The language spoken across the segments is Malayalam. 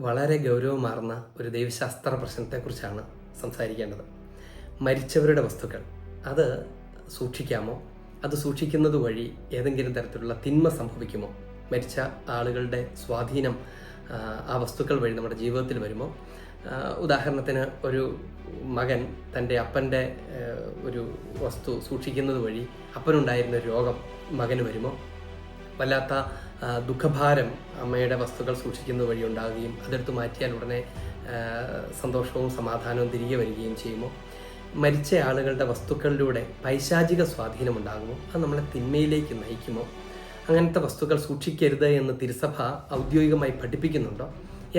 വളരെ ഗൗരവമാർന്ന ഒരു ദൈവശാസ്ത്ര പ്രശ്നത്തെക്കുറിച്ചാണ് സംസാരിക്കേണ്ടത്. മരിച്ചവരുടെ വസ്തുക്കൾ അത് സൂക്ഷിക്കാമോ? അത് സൂക്ഷിക്കുന്നത് വഴി ഏതെങ്കിലും തരത്തിലുള്ള തിന്മ സംഭവിക്കുമോ? മരിച്ച ആളുകളുടെ സ്വാധീനം ആ വസ്തുക്കൾ വഴി നമ്മുടെ ജീവിതത്തിൽ വരുമോ? ഉദാഹരണത്തിന് ഒരു മകൻ തൻ്റെ അപ്പൻ്റെ ഒരു വസ്തു സൂക്ഷിക്കുന്നത് വഴി അപ്പനുണ്ടായിരുന്ന രോഗം മകന് വരുമോ? വല്ലാത്ത ദുഃഖഭാരം അമ്മയുടെ വസ്തുക്കൾ സൂക്ഷിക്കുന്നത് വഴി ഉണ്ടാകുകയും അതെടുത്ത് മാറ്റിയാൽ ഉടനെ സന്തോഷവും സമാധാനവും തിരികെ വരികയും ചെയ്യുമോ? മരിച്ച ആളുകളുടെ വസ്തുക്കളിലൂടെ പൈശാചിക സ്വാധീനം ഉണ്ടാകുമോ? അത് നമ്മളെ തിന്മയിലേക്ക് നയിക്കുമോ? അങ്ങനത്തെ വസ്തുക്കൾ സൂക്ഷിക്കരുത് എന്ന് തിരുസഭ ഔദ്യോഗികമായി പഠിപ്പിക്കുന്നുണ്ടോ?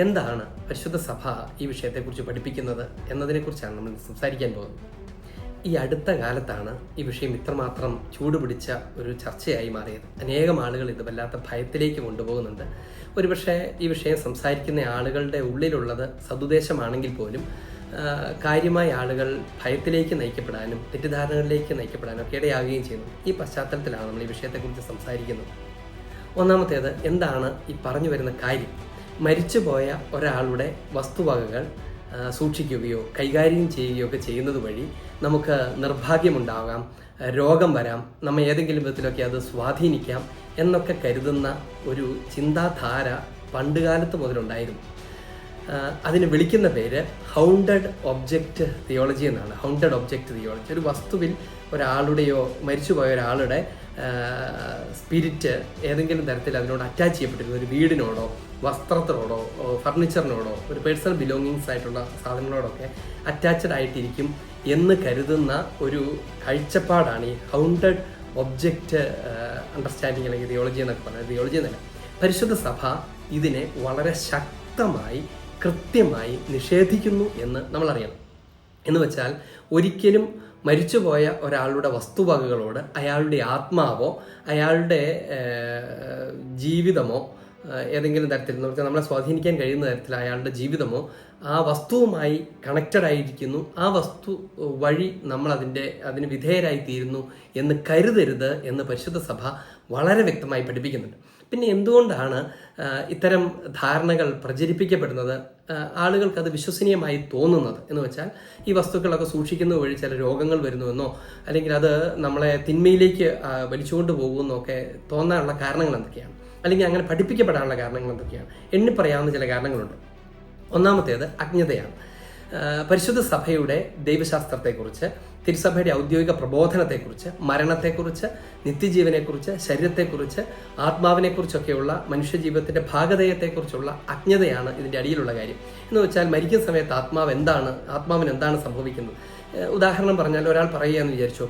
എന്താണ് പരിശുദ്ധ സഭ ഈ വിഷയത്തെക്കുറിച്ച് പഠിപ്പിക്കുന്നത് എന്നതിനെക്കുറിച്ചാണ് നമ്മൾ സംസാരിക്കാൻ പോകുന്നത്. ഈ അടുത്ത കാലത്താണ് ഈ വിഷയം ഇത്രമാത്രം ചൂടുപിടിച്ച ഒരു ചർച്ചയായി മാറിയത്. അനേകം ആളുകൾ ഇത് വല്ലാത്ത ഭയത്തിലേക്ക് കൊണ്ടുപോകുന്നുണ്ട്. ഒരുപക്ഷെ ഈ വിഷയം സംസാരിക്കുന്ന ആളുകളുടെ ഉള്ളിലുള്ളത് സതുദ്ദേശമാണെങ്കിൽ പോലും കാര്യമായ ആളുകൾ ഭയത്തിലേക്ക് നയിക്കപ്പെടാനും തെറ്റിദ്ധാരണകളിലേക്ക് നയിക്കപ്പെടാനും ഒക്കെ ഇടയാകുകയും ചെയ്യുന്നു. ഈ പശ്ചാത്തലത്തിലാണ് നമ്മൾ ഈ വിഷയത്തെക്കുറിച്ച് സംസാരിക്കുന്നത്. ഒന്നാമത്തേത്, എന്താണ് ഈ പറഞ്ഞു വരുന്ന കാര്യം? മരിച്ചുപോയ ഒരാളുടെ വസ്തുവകകൾ സൂക്ഷിക്കുകയോ കൈകാര്യം ചെയ്യുകയോ ഒക്കെ ചെയ്യുന്നത് വഴി നമുക്ക് നിർഭാഗ്യമുണ്ടാകാം, രോഗം വരാം, നമ്മെ ഏതെങ്കിലും വിധത്തിലൊക്കെ അത് സ്വാധീനിക്കാം എന്നൊക്കെ കരുതുന്ന ഒരു ചിന്താധാര പണ്ടുകാലത്ത് മുതലുണ്ടായിരുന്നു. അതിന് വിളിക്കുന്ന പേര് ഹൗണ്ടഡ് ഒബ്ജക്റ്റ് തിയോളജി എന്നാണ്. ഹൗണ്ടഡ് ഒബ്ജക്റ്റ് തിയോളജി. ഒരു വസ്തുവിൽ ഒരാളുടെയോ മരിച്ചുപോയ ഒരാളുടെ സ്പിരിറ്റ് ഏതെങ്കിലും തരത്തിൽ അതിനോട് അറ്റാച്ച് ചെയ്യപ്പെട്ടിരുന്ന ഒരു വീടിനോടോ വസ്ത്രത്തിനോടോ ഫർണിച്ചറിനോടോ ഒരു പേഴ്സണൽ ബിലോങ്ങിങ്സ് ആയിട്ടുള്ള സാധനങ്ങളോടൊക്കെ അറ്റാച്ച്ഡ് ആയിട്ടിരിക്കും എന്ന് കരുതുന്ന ഒരു കാഴ്ചപ്പാടാണ് ഈ ഹൗണ്ടഡ് ഒബ്ജക്റ്റ് അണ്ടർസ്റ്റാൻഡിങ് അല്ലെങ്കിൽ തിയോളജി എന്നൊക്കെ പറയുന്നത്. തിയോളജി എന്നല്ല, പരിശുദ്ധ സഭ ഇതിനെ വളരെ ശക്തമായി കൃത്യമായി നിഷേധിക്കുന്നു എന്ന് നമ്മൾ അറിയണം. എന്ന് വെച്ചാൽ ഒരിക്കലും മരിച്ചുപോയ ഒരാളുടെ വസ്തുവകകളോട് അയാളുടെ ആത്മാവോ അയാളുടെ ജീവിതമോ ഏതെങ്കിലും തരത്തിൽ എന്ന് വെച്ചാൽ നമ്മളെ സ്വാധീനിക്കാൻ കഴിയുന്ന തരത്തിൽ അയാളുടെ ജീവിതമോ ആ വസ്തുവുമായി കണക്റ്റഡ് ആയിരിക്കുന്നു, ആ വസ്തു വഴി നമ്മൾ അതിന് വിധേയരായി തീരുന്നു എന്ന് കരുതരുത് എന്ന് പരിശുദ്ധ സഭ വളരെ വ്യക്തമായി പഠിപ്പിക്കുന്നുണ്ട്. പിന്നെ എന്തുകൊണ്ടാണ് ഇത്തരം ധാരണകൾ പ്രചരിപ്പിക്കപ്പെടുന്നത്, ആളുകൾക്ക് അത് വിശ്വസനീയമായി തോന്നുന്നത് എന്ന് വെച്ചാൽ ഈ വസ്തുക്കളൊക്കെ സൂക്ഷിക്കുന്നത് വഴി ചില രോഗങ്ങൾ വരുന്നുവെന്നോ അല്ലെങ്കിൽ അത് നമ്മളെ തിന്മയിലേക്ക് വലിച്ചുകൊണ്ട് പോകുമെന്നൊക്കെ തോന്നാനുള്ള കാരണങ്ങൾ എന്തൊക്കെയാണ്, അല്ലെങ്കിൽ അങ്ങനെ പഠിപ്പിക്കപ്പെടാനുള്ള കാരണങ്ങൾ എന്തൊക്കെയാണ്? എണ്ണിപ്പറയാവുന്ന ചില കാരണങ്ങളുണ്ട്. ഒന്നാമത്തേത് അജ്ഞതയാണ്. പരിശുദ്ധ സഭയുടെ ദൈവശാസ്ത്രത്തെക്കുറിച്ച്, തിരുസഭയുടെ ഔദ്യോഗിക പ്രബോധനത്തെക്കുറിച്ച്, മരണത്തെക്കുറിച്ച്, നിത്യജീവനെക്കുറിച്ച്, ശരീരത്തെക്കുറിച്ച്, ആത്മാവിനെക്കുറിച്ചൊക്കെയുള്ള മനുഷ്യജീവിതത്തിന്റെ ഭാഗധേയത്തെക്കുറിച്ചുള്ള അജ്ഞതയാണ് ഇതിൻ്റെ അടിയിലുള്ള കാര്യം. എന്ന് വെച്ചാൽ മരിക്കുന്ന സമയത്ത് ആത്മാവിന് എന്താണ് സംഭവിക്കുന്നത്? ഉദാഹരണം പറഞ്ഞാൽ, ഒരാൾ പറയുകയെന്ന് വിചാരിച്ചു,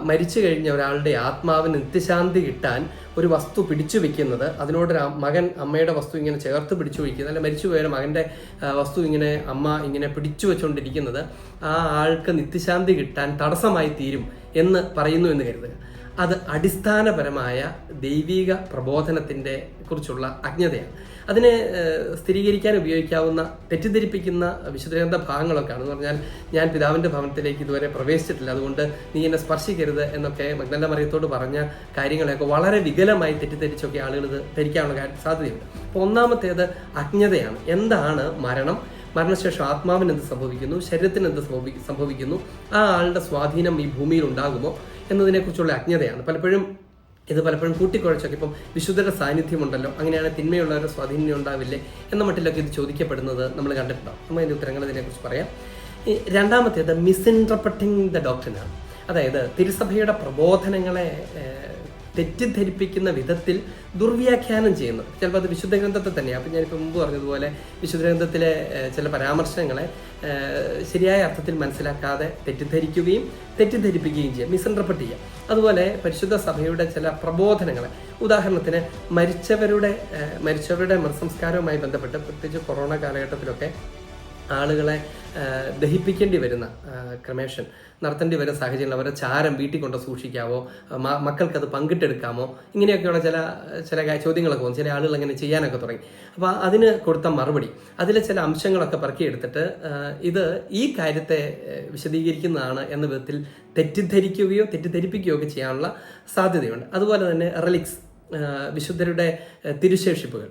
മരിച്ചു കഴിഞ്ഞ ഒരാളുടെ ആത്മാവിന് നിത്യശാന്തി കിട്ടാൻ ഒരു വസ്തു പിടിച്ചു വെക്കുന്നത്, അതിനോടൊരു മകൻ അമ്മയുടെ വസ്തു ഇങ്ങനെ ചേർത്ത് പിടിച്ചു വയ്ക്കുന്നത്, അല്ല മരിച്ചുപോയ മകൻ്റെ വസ്തു ഇങ്ങനെ അമ്മ ഇങ്ങനെ പിടിച്ചു വെച്ചുകൊണ്ടിരിക്കുന്നത് ആ ആൾക്ക് നിത്യശാന്തി കിട്ടാൻ തടസ്സമായി തീരും എന്ന് പറയുന്നു എന്ന് കരുതുക. അത് അടിസ്ഥാനപരമായ ദൈവിക പ്രബോധനത്തിൻ്റെ കുറിച്ചുള്ള അജ്ഞതയാണ്. അതിനെ സ്ഥിരീകരിക്കാൻ ഉപയോഗിക്കാവുന്ന തെറ്റിദ്ധരിപ്പിക്കുന്ന വിശുദ്ധ ഭാഗങ്ങളൊക്കെയാണ്. എന്ന് പറഞ്ഞാൽ, ഞാൻ പിതാവിൻ്റെ ഭവനത്തിലേക്ക് ഇതുവരെ പ്രവേശിച്ചിട്ടില്ല, അതുകൊണ്ട് നീ എന്നെ സ്പർശിക്കരുത് എന്നൊക്കെ മഗ്ദലന മറിയത്തോട് പറഞ്ഞ കാര്യങ്ങളെയൊക്കെ വളരെ വികലമായി തെറ്റിദ്ധരിച്ചൊക്കെ ആളുകൾ ഇത് ധരിക്കാനുള്ള സാധ്യതയുണ്ട്. അപ്പോൾ ഒന്നാമത്തേത് അജ്ഞതയാണ്. എന്താണ് മരണം? മരണശേഷം ആത്മാവിന് എന്ത് സംഭവിക്കുന്നു? ശരീരത്തിന് എന്ത് സംഭവിക്കുന്നു? ആ ആളുടെ സ്വാധീനം ഈ ഭൂമിയിൽ ഉണ്ടാകുമോ എന്നതിനെക്കുറിച്ചുള്ള അജ്ഞതയാണ്. പലപ്പോഴും കൂട്ടിക്കുഴച്ചൊക്കെ ഇപ്പം വിശുദ്ധരുടെ സാന്നിധ്യമുണ്ടല്ലോ, അങ്ങനെയാണ് തിന്മയുള്ളവരുടെ സ്വാധീനം ഉണ്ടാവില്ലേ എന്ന മട്ടിലൊക്കെ ഇത് ചോദിക്കപ്പെടുന്നത് നമ്മൾ കണ്ടിട്ടുണ്ടാവും. നമ്മൾ അതിൻ്റെ ഉത്തരങ്ങൾ ഇതിനെക്കുറിച്ച് പറയാം. രണ്ടാമത്തേത് മിസ്ഇൻറ്റർപ്രറ്റിംഗ് ദ ഡോക്ട്രിനാണ്. അതായത് തിരുസഭയുടെ പ്രബോധനങ്ങളെ തെറ്റിദ്ധരിപ്പിക്കുന്ന വിധത്തിൽ ദുർവ്യാഖ്യാനം ചെയ്യുന്നത്. ചിലപ്പോൾ അത് വിശുദ്ധ ഗ്രന്ഥത്തെ തന്നെയാണ്. അപ്പം ഞാനിപ്പോൾ മുമ്പ് പറഞ്ഞതുപോലെ വിശുദ്ധ ഗ്രന്ഥത്തിലെ ചില പരാമർശങ്ങളെ ശരിയായ അർത്ഥത്തിൽ മനസ്സിലാക്കാതെ തെറ്റിദ്ധരിപ്പിക്കുകയും ചെയ്യുക, മിസ്ഇൻറ്റർപ്രറ്റ് ചെയ്യുക. അതുപോലെ പരിശുദ്ധ സഭയുടെ ചില പ്രബോധനങ്ങളെ, ഉദാഹരണത്തിന് മരിച്ചവരുടെ മൃതസംസ്കാരവുമായി ബന്ധപ്പെട്ട് പ്രത്യേകിച്ച് കൊറോണ കാലഘട്ടത്തിലൊക്കെ ആളുകളെ ദഹിപ്പിക്കേണ്ടി വരുന്ന ക്രമേഷൻ നടത്തേണ്ടി വരുന്ന സാഹചര്യങ്ങൾ, അവരുടെ ചാരം വീട്ടിൽ കൊണ്ട് സൂക്ഷിക്കാമോ, മക്കൾക്കത് പങ്കിട്ടെടുക്കാമോ, ഇങ്ങനെയൊക്കെയുള്ള ചില ചോദ്യങ്ങളൊക്കെ വന്നു. ചില ആളുകൾ അങ്ങനെ ചെയ്യാനൊക്കെ തുടങ്ങി. അപ്പോൾ അതിന് കൊടുത്ത മറുപടി, അതിലെ ചില അംശങ്ങളൊക്കെ പറക്കിയെടുത്തിട്ട് ഇത് ഈ കാര്യത്തെ വിശദീകരിക്കുന്നതാണ് എന്ന വിധത്തിൽ തെറ്റിദ്ധരിപ്പിക്കുകയോ ഒക്കെ ചെയ്യാനുള്ള സാധ്യതയുണ്ട്. അതുപോലെ തന്നെ വിശുദ്ധരുടെ തിരുശേഷിപ്പുകൾ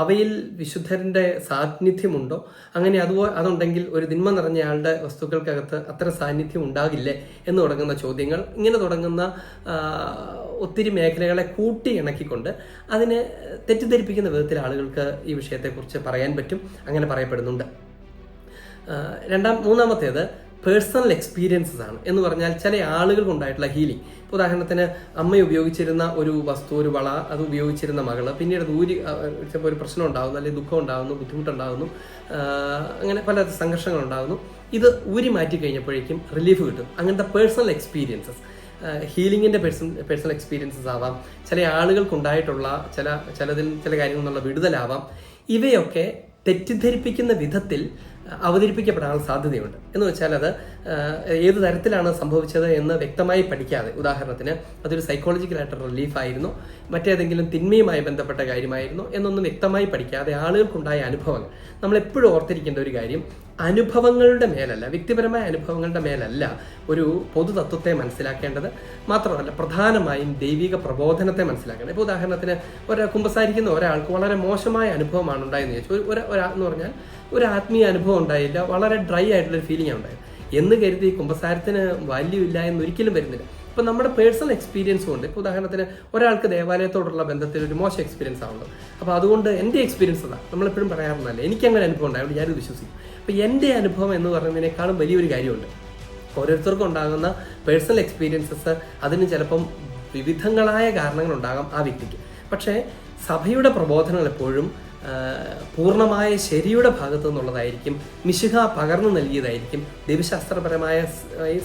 അവയിൽ വിശുദ്ധരുടെ സാന്നിധ്യമുണ്ടോ? അങ്ങനെ അതുണ്ടെങ്കിൽ ഒരു തിന്മ നിറഞ്ഞ ആളുടെ വസ്തുക്കൾക്കകത്ത് അത്ര സാന്നിധ്യം ഉണ്ടാകില്ലേ എന്ന് തുടങ്ങുന്ന ചോദ്യങ്ങൾ, ഇങ്ങനെ തുടങ്ങുന്ന ഒത്തിരി മേഖലകളെ കൂട്ടി ഇണക്കിക്കൊണ്ട് അതിനെ തെറ്റിദ്ധരിപ്പിക്കുന്ന വിധത്തിൽ ആളുകൾക്ക് ഈ വിഷയത്തെക്കുറിച്ച് പറയാൻ പറ്റും. അങ്ങനെ പറയപ്പെടുന്നുണ്ട്. മൂന്നാമത്തേത് പേഴ്സണൽ എക്സ്പീരിയൻസസ് ആണ്. എന്ന് പറഞ്ഞാൽ ചില ആളുകൾക്കുണ്ടായിട്ടുള്ള ഹീലിംഗ്. ഉദാഹരണത്തിന് അമ്മ ഉപയോഗിച്ചിരുന്ന ഒരു വസ്തു, ഒരു വള, അത് ഉപയോഗിച്ചിരുന്ന മകള് പിന്നീട് അത് ചിലപ്പോൾ ഒരു പ്രശ്നം ഉണ്ടാകുന്നു, അല്ലെങ്കിൽ ദുഃഖം ഉണ്ടാകുന്നു, ബുദ്ധിമുട്ടുണ്ടാകുന്നു, അങ്ങനെ പല സംഘർഷങ്ങൾ ഉണ്ടാകുന്നു. ഇത് ഊരി മാറ്റി കഴിഞ്ഞപ്പോഴേക്കും റിലീഫ് കിട്ടും. അങ്ങനത്തെ പേഴ്സണൽ എക്സ്പീരിയൻസസ്, ഹീലിംഗിന്റെ പേഴ്സണൽ എക്സ്പീരിയൻസസ് ആവാം. ചില ആളുകൾക്കുണ്ടായിട്ടുള്ള ചില കാര്യങ്ങളിൽ നിന്നുള്ള വിടുതലാവാം. ഇവയൊക്കെ തെറ്റിദ്ധരിപ്പിക്കുന്ന വിധത്തിൽ അവതരിപ്പിക്കപ്പെടാൻ സാധ്യതയുണ്ട്. എന്ന് വെച്ചാൽ അത് ഏത് തരത്തിലാണ് സംഭവിച്ചത് എന്ന് വ്യക്തമായി പഠിക്കാതെ, ഉദാഹരണത്തിന് അതൊരു സൈക്കോളജിക്കലായിട്ട് റിലീഫായിരുന്നോ, മറ്റേതെങ്കിലും തിന്മയുമായി ബന്ധപ്പെട്ട കാര്യമായിരുന്നോ എന്നൊന്നും വ്യക്തമായി പഠിക്കാതെ ആളുകൾക്കുണ്ടായ അനുഭവങ്ങൾ, നമ്മളെപ്പോഴും ഓർത്തിരിക്കേണ്ട ഒരു കാര്യം, അനുഭവങ്ങളുടെ മേലല്ല, വ്യക്തിപരമായ അനുഭവങ്ങളുടെ മേലല്ല ഒരു പൊതുതത്വത്തെ മനസ്സിലാക്കേണ്ടത്. മാത്രമല്ല പ്രധാനമായും ദൈവിക പ്രബോധനത്തെ മനസ്സിലാക്കേണ്ടത്. ഇപ്പോൾ ഉദാഹരണത്തിന് കുമ്പസാരിക്കുന്ന ഒരാൾക്ക് വളരെ മോശമായ അനുഭവമാണ് ഉണ്ടായെന്ന് ചോദിച്ചു. എന്ന് പറഞ്ഞാൽ ഒരു ആത്മീയ അനുഭവം ഉണ്ടായില്ല, വളരെ ഡ്രൈ ആയിട്ടുള്ളൊരു ഫീലിംഗ് ആണ് ഉണ്ടായത് എന്ന് കരുതി കുമ്പസാരത്തിന് വാല്യൂ ഇല്ല എന്നൊരിക്കലും വരുന്നില്ല. ഇപ്പം നമ്മുടെ പേഴ്സണൽ എക്സ്പീരിയൻസ് കൊണ്ട്, ഇപ്പോൾ ഉദാഹരണത്തിന് ഒരാൾക്ക് ദേവാലയത്തോടുള്ള ബന്ധത്തിൽ ഒരു മോശം എക്സ്പീരിയൻസ് ആണല്ലോ, അപ്പോൾ അതുകൊണ്ട് എൻ്റെ എക്സ്പീരിയൻസ് അതാണ് നമ്മളെപ്പോഴും പറയാറുണ്ടല്ലോ, എനിക്കങ്ങനെ അനുഭവം ഉണ്ടായതുകൊണ്ട് ഞാനിത് വിശ്വസിക്കും. അപ്പോൾ എൻ്റെ അനുഭവം എന്ന് പറയുന്നതിനേക്കാളും വലിയൊരു കാര്യമുണ്ട്. ഓരോരുത്തർക്കും ഉണ്ടാകുന്ന പേഴ്സണൽ എക്സ്പീരിയൻസസ് അതിന് ചിലപ്പം വിവിധങ്ങളായ കാരണങ്ങളുണ്ടാകാം ആ വ്യക്തിക്ക്. പക്ഷേ സഭയുടെ പ്രബോധനങ്ങൾ എപ്പോഴും പൂർണ്ണമായ ശരിയുടെ ഭാഗത്തു നിന്നുള്ളതായിരിക്കും, മിശിഹ പകർന്നു നൽകിയതായിരിക്കും, ദൈവശാസ്ത്രപരമായ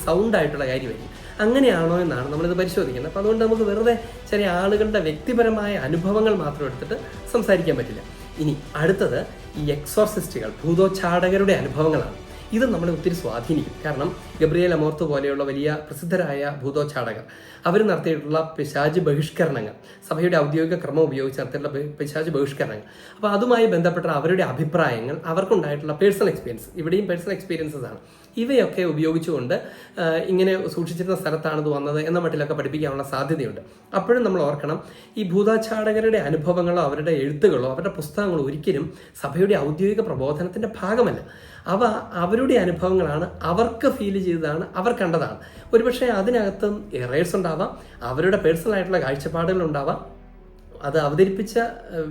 സൗണ്ടായിട്ടുള്ള കാര്യമായിരിക്കും. അങ്ങനെയാണോ എന്നാണ് നമ്മളിത് പരിശോധിക്കുന്നത്. അപ്പോൾ അതുകൊണ്ട് നമുക്ക് വെറുതെ ചില ആളുകളുടെ വ്യക്തിപരമായ അനുഭവങ്ങൾ മാത്രം എടുത്തിട്ട് സംസാരിക്കാൻ പറ്റില്ല. ഇനി അടുത്തത് ഈ എക്സോർസിസ്റ്റുകൾ, ഭൂതോച്ചാടകരുടെ അനുഭവങ്ങളാണ്. ഇത് നമ്മളെ ഒത്തിരി സ്വാധീനിക്കും. കാരണം ഗബ്രിയേൽ അമോർത്ത് പോലെയുള്ള വലിയ പ്രസിദ്ധരായ ഭൂതോച്ചാടകർ അവർ നടത്തിയിട്ടുള്ള പിശാച് ബഹിഷ്കരണങ്ങൾ, സഭയുടെ ഔദ്യോഗിക ക്രമം ഉപയോഗിച്ച് നടത്തിയിട്ടുള്ള പിശാച് ബഹിഷ്കരണങ്ങൾ, അപ്പോൾ അതുമായി ബന്ധപ്പെട്ട അവരുടെ അഭിപ്രായങ്ങൾ, അവർക്കുണ്ടായിട്ടുള്ള പേഴ്സണൽ എക്സ്പീരിയൻസ്, ഇവിടെയും പേഴ്സണൽ എക്സ്പീരിയൻസസ് ആണ്, ഇവയൊക്കെ ഉപയോഗിച്ചുകൊണ്ട് ഇങ്ങനെ സൂക്ഷിച്ചിരുന്ന സ്ഥലത്താണ് ഇത് വന്നത് എന്ന മട്ടിലൊക്കെ പഠിപ്പിക്കാനുള്ള സാധ്യതയുണ്ട്. അപ്പോഴും നമ്മൾ ഓർക്കണം, ഈ ഭൂതാചാടകരുടെ അനുഭവങ്ങളോ അവരുടെ എഴുത്തുകളോ അവരുടെ പുസ്തകങ്ങളോ ഒരിക്കലും സഭയുടെ ഔദ്യോഗിക പ്രബോധനത്തിന്റെ ഭാഗമല്ല. അവ അവരുടെ അനുഭവങ്ങളാണ്, അവർക്ക് ഫീൽ ചെയ്തതാണ്, അവർ കണ്ടതാണ്. ഒരുപക്ഷെ അതിനകത്ത് എറേഴ്സ് ഉണ്ടാവാം, അവരുടെ പേഴ്സണൽ ആയിട്ടുള്ള കാഴ്ചപ്പാടുകൾ ഉണ്ടാവാം, അത് അവതരിപ്പിച്ച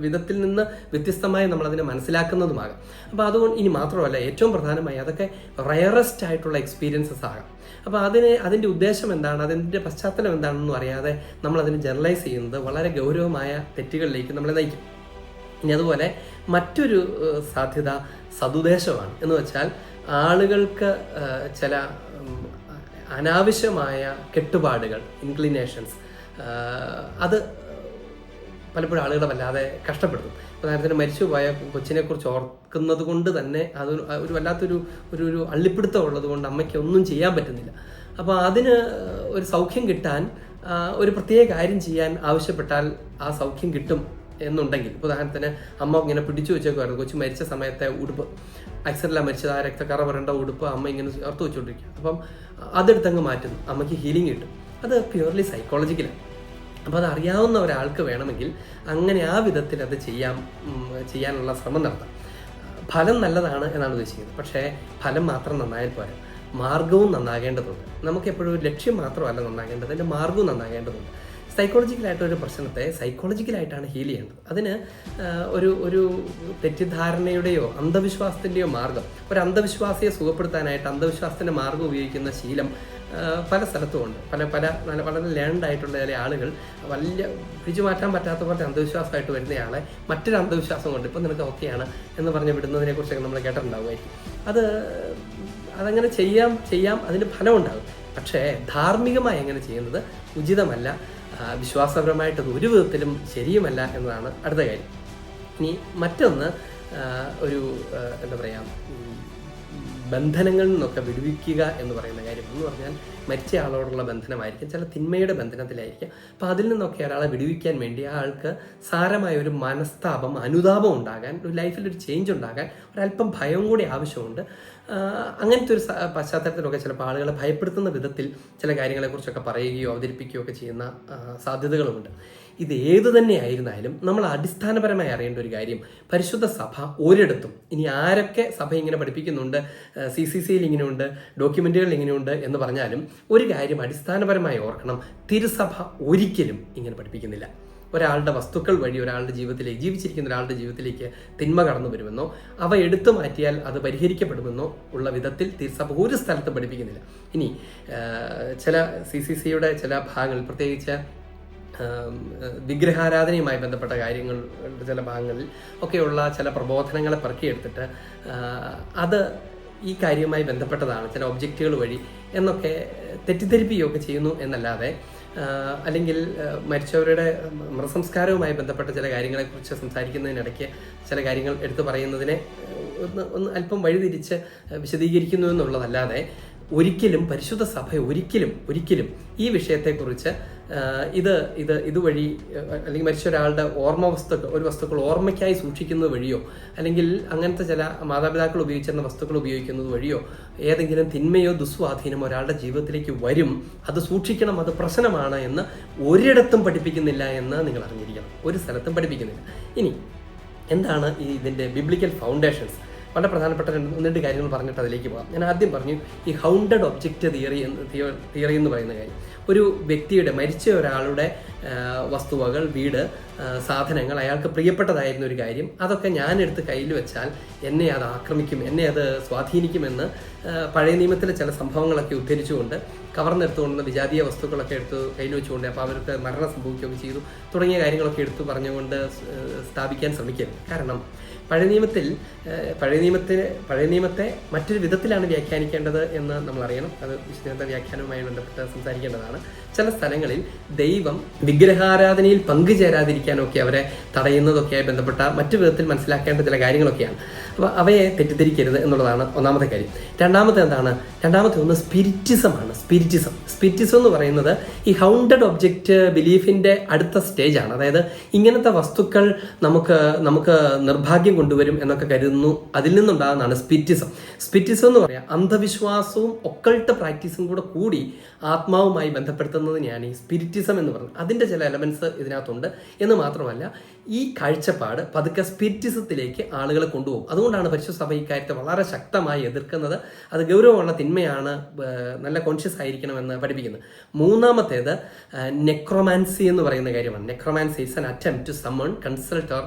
വിധത്തിൽ നിന്ന് വ്യത്യസ്തമായി നമ്മളതിനെ മനസ്സിലാക്കുന്നതുമാകാം. അപ്പോൾ അതുകൊണ്ട് ഇനി മാത്രമല്ല, ഏറ്റവും പ്രധാനമായി അതൊക്കെ റയറസ്റ്റ് ആയിട്ടുള്ള എക്സ്പീരിയൻസസ് ആകാം. അപ്പോൾ അതിൻ്റെ ഉദ്ദേശം എന്താണ്, അതിൻ്റെ പശ്ചാത്തലം എന്താണെന്നും അറിയാതെ നമ്മളതിനെ ജനറലൈസ് ചെയ്യുന്നത് വളരെ ഗൗരവമായ തെറ്റുകളിലേക്ക് നമ്മളെ നയിക്കും. ഇനി അതുപോലെ മറ്റൊരു സാധ്യത സതുദ്ദേശമാണ്. എന്ന് വെച്ചാൽ ആളുകൾക്ക് ചില അനാവശ്യമായ കെട്ടുപാടുകൾ, ഇൻക്ലിനേഷൻസ്, അത് പലപ്പോഴും ആളുകളെ വല്ലാതെ കഷ്ടപ്പെടുത്തും. ഉദാഹരണത്തിന് മരിച്ചുപോയ കൊച്ചിനെ കുറിച്ച് ഓർക്കുന്നത് കൊണ്ട് തന്നെ അത് ഒരു വല്ലാത്തൊരു ഒരു അള്ളിപ്പിടുത്തം ഉള്ളത് കൊണ്ട് അമ്മയ്ക്ക് ഒന്നും ചെയ്യാൻ പറ്റുന്നില്ല. അപ്പോൾ അതിന് ഒരു സൗഖ്യം കിട്ടാൻ, ഒരു പ്രത്യേക കാര്യം ചെയ്യാൻ ആവശ്യപ്പെട്ടാൽ ആ സൗഖ്യം കിട്ടും എന്നുണ്ടെങ്കിൽ, ഉദാഹരണത്തിന് അമ്മ ഇങ്ങനെ പിടിച്ചു വെച്ചേക്കുമായിരുന്നു കൊച്ചു മരിച്ച സമയത്തെ ഉടുപ്പ്, ആക്സിഡന്റിലാണ് മരിച്ചത്, ആ രക്തക്കറ വരേണ്ട ഉടുപ്പ് അമ്മ ഇങ്ങനെ ചേർത്ത് വെച്ചുകൊണ്ടിരിക്കുക. അപ്പം അതെടുത്തങ്ങ് മാറ്റുന്നു, അമ്മയ്ക്ക് ഹീലിംഗ് കിട്ടും. അത് പ്യുവർലി സൈക്കോളജിക്കലാണ്. അപ്പോൾ അത് അറിയാവുന്ന ഒരാൾക്ക് വേണമെങ്കിൽ അങ്ങനെ ആ വിധത്തിൽ അത് ചെയ്യാനുള്ള ശ്രമം നടത്താം. ഫലം നല്ലതാണ് എന്നാണ് ഉദ്ദേശിക്കുന്നത്. പക്ഷേ ഫലം മാത്രം നന്നായാൽ പോരാ, മാർഗവും നന്നാകേണ്ടതുണ്ട്. നമുക്കെപ്പോഴും ഒരു ലക്ഷ്യം മാത്രമല്ല നന്നാകേണ്ടത്, അതിൻ്റെ മാർഗവും നന്നാകേണ്ടതുണ്ട്. സൈക്കോളജിക്കലായിട്ടൊരു പ്രശ്നത്തെ സൈക്കോളജിക്കലായിട്ടാണ് ഹീൽ ചെയ്യേണ്ടത്. അതിന് ഒരു തെറ്റിദ്ധാരണയുടെയോ അന്ധവിശ്വാസത്തിൻ്റെയോ മാർഗം, ഒരു അന്ധവിശ്വാസിയെ സുഖപ്പെടുത്താനായിട്ട് അന്ധവിശ്വാസത്തിൻ്റെ മാർഗം ഉപയോഗിക്കുന്ന ശീലം പല സ്ഥലത്തുമുണ്ട്. വളരെ ലേൺഡ് ആയിട്ടുള്ള ചില ആളുകൾ വലിയ പിടിച്ചു മാറ്റാൻ പറ്റാത്ത പോലത്തെ അന്ധവിശ്വാസമായിട്ട് വരുന്നയാളെ മറ്റൊരു അന്ധവിശ്വാസം കൊണ്ട് ഇപ്പം നിനക്ക് ഓക്കെയാണ് എന്ന് പറഞ്ഞ് വിടുന്നതിനെ കുറിച്ചൊക്കെ നമ്മൾ കേട്ടിട്ടുണ്ടാവുമായിരിക്കും. അതങ്ങനെ ചെയ്യാം, അതിന് ഫലമുണ്ടാകും. പക്ഷേ ധാർമ്മികമായി എങ്ങനെ ചെയ്യുന്നത് ഉചിതമല്ല, വിശ്വാസപരമായിട്ടത് ഒരു വിധത്തിലും ശരിയുമല്ല എന്നതാണ് അടുത്ത കാര്യം. ഇനി മറ്റൊന്ന്, എന്താ പറയുക, ബന്ധനങ്ങളിൽ നിന്നൊക്കെ വിടുവിക്കുക എന്ന് പറയുന്ന കാര്യം എന്ന് പറഞ്ഞാൽ മരിച്ച ആളോടുള്ള ബന്ധനമായിരിക്കും, ചില തിന്മയുടെ ബന്ധനത്തിലായിരിക്കും. അപ്പോൾ അതിൽ നിന്നൊക്കെ ഒരാളെ വിടുവിക്കാൻ വേണ്ടി ആ ആൾക്ക് സാരമായ ഒരു മനസ്താപം, അനുതാപം ഉണ്ടാകാൻ, ഒരു ലൈഫിലൊരു ചേഞ്ച് ഉണ്ടാകാൻ ഒരല്പം ഭയം കൂടി ആവശ്യമുണ്ട്. അങ്ങനത്തെ ഒരു പശ്ചാത്തലത്തിലൊക്കെ ചിലപ്പോൾ ആളുകളെ ഭയപ്പെടുത്തുന്ന വിധത്തിൽ ചില കാര്യങ്ങളെക്കുറിച്ചൊക്കെ പറയുകയോ അവതരിപ്പിക്കുകയോ ഒക്കെ ചെയ്യുന്ന സാധ്യതകളുമുണ്ട്. ഇത് ഏതു തന്നെ ആയിരുന്നാലും നമ്മൾ അടിസ്ഥാനപരമായി അറിയേണ്ട ഒരു കാര്യം, പരിശുദ്ധ സഭ ഒരിടത്തും, ഇനി ആരൊക്കെ സഭ ഇങ്ങനെ പഠിപ്പിക്കുന്നുണ്ട്, CCCയിൽ ഇങ്ങനെയുണ്ട്, ഡോക്യുമെന്റുകളിൽ ഇങ്ങനെയുണ്ട് എന്ന് പറഞ്ഞാലും ഒരു കാര്യം അടിസ്ഥാനപരമായി ഓർക്കണം, തിരുസഭ ഒരിക്കലും ഇങ്ങനെ പഠിപ്പിക്കുന്നില്ല. ഒരാളുടെ വസ്തുക്കൾ വഴി ഒരാളുടെ ജീവിതത്തിലേക്ക്, ജീവിച്ചിരിക്കുന്ന ഒരാളുടെ ജീവിതത്തിലേക്ക് തിന്മ കടന്നു വരുമെന്നോ അവ എടുത്തു മാറ്റിയാൽ അത് പരിഹരിക്കപ്പെടുമെന്നോ ഉള്ള വിധത്തിൽ തിരുസഭ ഒരു സ്ഥലത്തും പഠിപ്പിക്കുന്നില്ല. ഇനി ചില CCCയുടെ ചില ഭാഗങ്ങളിൽ, പ്രത്യേകിച്ച് വിഗ്രഹാരാധനയുമായി ബന്ധപ്പെട്ട കാര്യങ്ങൾ ചില ഭാഗങ്ങളിൽ ഒക്കെയുള്ള ചില പ്രബോധനങ്ങളെ പെറുക്കിയെടുത്തിട്ട് അത് ഈ കാര്യവുമായി ബന്ധപ്പെട്ടതാണ്, ചില ഒബ്ജക്റ്റുകൾ വഴി എന്നൊക്കെ തെറ്റിദ്ധരിപ്പിക്കുകയൊക്കെ ചെയ്യുന്നു എന്നല്ലാതെ, അല്ലെങ്കിൽ മരിച്ചവരുടെ മൃതസംസ്കാരവുമായി ബന്ധപ്പെട്ട ചില കാര്യങ്ങളെക്കുറിച്ച് സംസാരിക്കുന്നതിനിടയ്ക്ക് ചില കാര്യങ്ങൾ എടുത്തു പറയുന്നതിനെ ഒന്ന് അല്പം വഴിതിരിച്ച് വിശദീകരിക്കുന്നു എന്നുള്ളതല്ലാതെ ഒരിക്കലും പരിശുദ്ധ സഭ ഒരിക്കലും ഈ വിഷയത്തെക്കുറിച്ച് ഇതുവഴി, അല്ലെങ്കിൽ മരിച്ച ഒരാളുടെ ഒരു വസ്തുക്കൾ ഓർമ്മയ്ക്കായി സൂക്ഷിക്കുന്നത് വഴിയോ, അല്ലെങ്കിൽ അങ്ങനത്തെ ചില മാതാപിതാക്കൾ ഉപയോഗിച്ചിരുന്ന വസ്തുക്കൾ ഉപയോഗിക്കുന്നത് വഴിയോ ഏതെങ്കിലും തിന്മയോ ദുസ്വാധീനമോ ഒരാളുടെ ജീവിതത്തിലേക്ക് വരും, അത് സൂക്ഷിക്കണം, അത് പ്രശ്നമാണ് എന്ന് ഒരിടത്തും പഠിപ്പിക്കുന്നില്ല എന്ന് നിങ്ങൾ അറിഞ്ഞിരിക്കണം. ഒരു സ്ഥലത്തും പഠിപ്പിക്കുന്നില്ല. ഇനി എന്താണ് ഇതിൻ്റെ ബിബ്ലിക്കൽ ഫൗണ്ടേഷൻസ്? വളരെ പ്രധാനപ്പെട്ട രണ്ട് കാര്യങ്ങൾ പറഞ്ഞിട്ട് അതിലേക്ക് പോകാം. ഞാൻ ആദ്യം പറഞ്ഞു ഈ ഹൗണ്ടഡ് ഒബ്ജക്റ്റ് തിയറി എന്ന് പറയുന്ന കാര്യം. ഒരു വ്യക്തിയുടെ, മരിച്ച ഒരാളുടെ വസ്തുവകൾ, വീട്, സാധനങ്ങൾ, അയാൾക്ക് പ്രിയപ്പെട്ടതായിരുന്ന ഒരു കാര്യം, അതൊക്കെ ഞാനെടുത്ത് കയ്യിൽ വെച്ചാൽ എന്നെ അത് ആക്രമിക്കും, എന്നെ അത് സ്വാധീനിക്കുമെന്ന് പഴയ നിയമത്തിലെ ചില സംഭവങ്ങളൊക്കെ ഉദ്ധരിച്ചുകൊണ്ട്, കവർന്നെടുത്തുകൊണ്ടുള്ള വിജാതീയ വസ്തുക്കളൊക്കെ എടുത്ത് കയ്യിൽ വെച്ചുകൊണ്ട് അപ്പോൾ അവർക്ക് മരണം സംഭവിക്കുകയൊക്കെ ചെയ്തു തുടങ്ങിയ കാര്യങ്ങളൊക്കെ എടുത്തു പറഞ്ഞുകൊണ്ട് സ്ഥാപിക്കാൻ ശ്രമിക്കരുത്. കാരണം പഴയ നിയമത്തെ മറ്റൊരു വിധത്തിലാണ് വ്യാഖ്യാനിക്കേണ്ടത് എന്ന് നമ്മൾ അറിയണം. അത് വിശുദ്ധ വ്യാഖ്യാനവുമായി ബന്ധപ്പെട്ട് സംസാരിക്കേണ്ടതാണ്. ചില സ്ഥലങ്ങളിൽ ദൈവം വിഗ്രഹാരാധനയിൽ പങ്കുചേരാതിരിക്കാനൊക്കെ അവരെ തടയുന്നതൊക്കെയായി ബന്ധപ്പെട്ട മറ്റു വിധത്തിൽ മനസ്സിലാക്കേണ്ട ചില കാര്യങ്ങളൊക്കെയാണ്. അപ്പോൾ അവയെ തെറ്റിദ്ധരിക്കരുത് എന്നുള്ളതാണ് ഒന്നാമത്തെ കാര്യം. രണ്ടാമത്തെ ഒന്ന് സ്പിരിറ്റിസമാണ്. സ്പിരിറ്റിസം എന്ന് പറയുന്നത് ഈ ഹൗണ്ടഡ് ഒബ്ജക്റ്റ് ബിലീഫിന്റെ അടുത്ത സ്റ്റേജാണ്. അതായത് ഇങ്ങനത്തെ വസ്തുക്കൾ നമുക്ക് നിർഭാഗ്യം കൊണ്ടുവരും എന്നൊക്കെ കരുതുന്നു. അതിൽ നിന്നുണ്ടാകുന്നതാണ് സ്പിരിറ്റിസം എന്ന് പറയാം. അന്ധവിശ്വാസവും ഒക്കൾട്ട് പ്രാക്ടീസും കൂടി ആത്മാവുമായി ബന്ധപ്പെടുത്തുന്നതിനെയാണ് ഈ സ്പിരിറ്റിസം എന്ന് പറയുന്നത്. അതിൻ്റെ ചില എലമെന്റ്സ് ഇതിനകത്തുണ്ട് എന്ന് മാത്രമല്ല, ഈ കാഴ്ചപ്പാട് പതുക്കെ സ്പിരിറ്റിസത്തിലേക്ക് ആളുകളെ കൊണ്ടുപോകും. അതുകൊണ്ടാണ് പരിശുദ്ധ സഭ ഈ കാര്യത്തെ വളരെ ശക്തമായി എതിർക്കുന്നത്. അത് ഗൗരവമുള്ള തിന്മയാണ്, നല്ല കോൺഷ്യസ് ആയിരിക്കണമെന്ന് പഠിപ്പിക്കുന്നത്. മൂന്നാമത്തേത് നെക്രോമാൻസി എന്ന് പറയുന്ന കാര്യമാണ്. Necromancy is an attempt to summon, consult or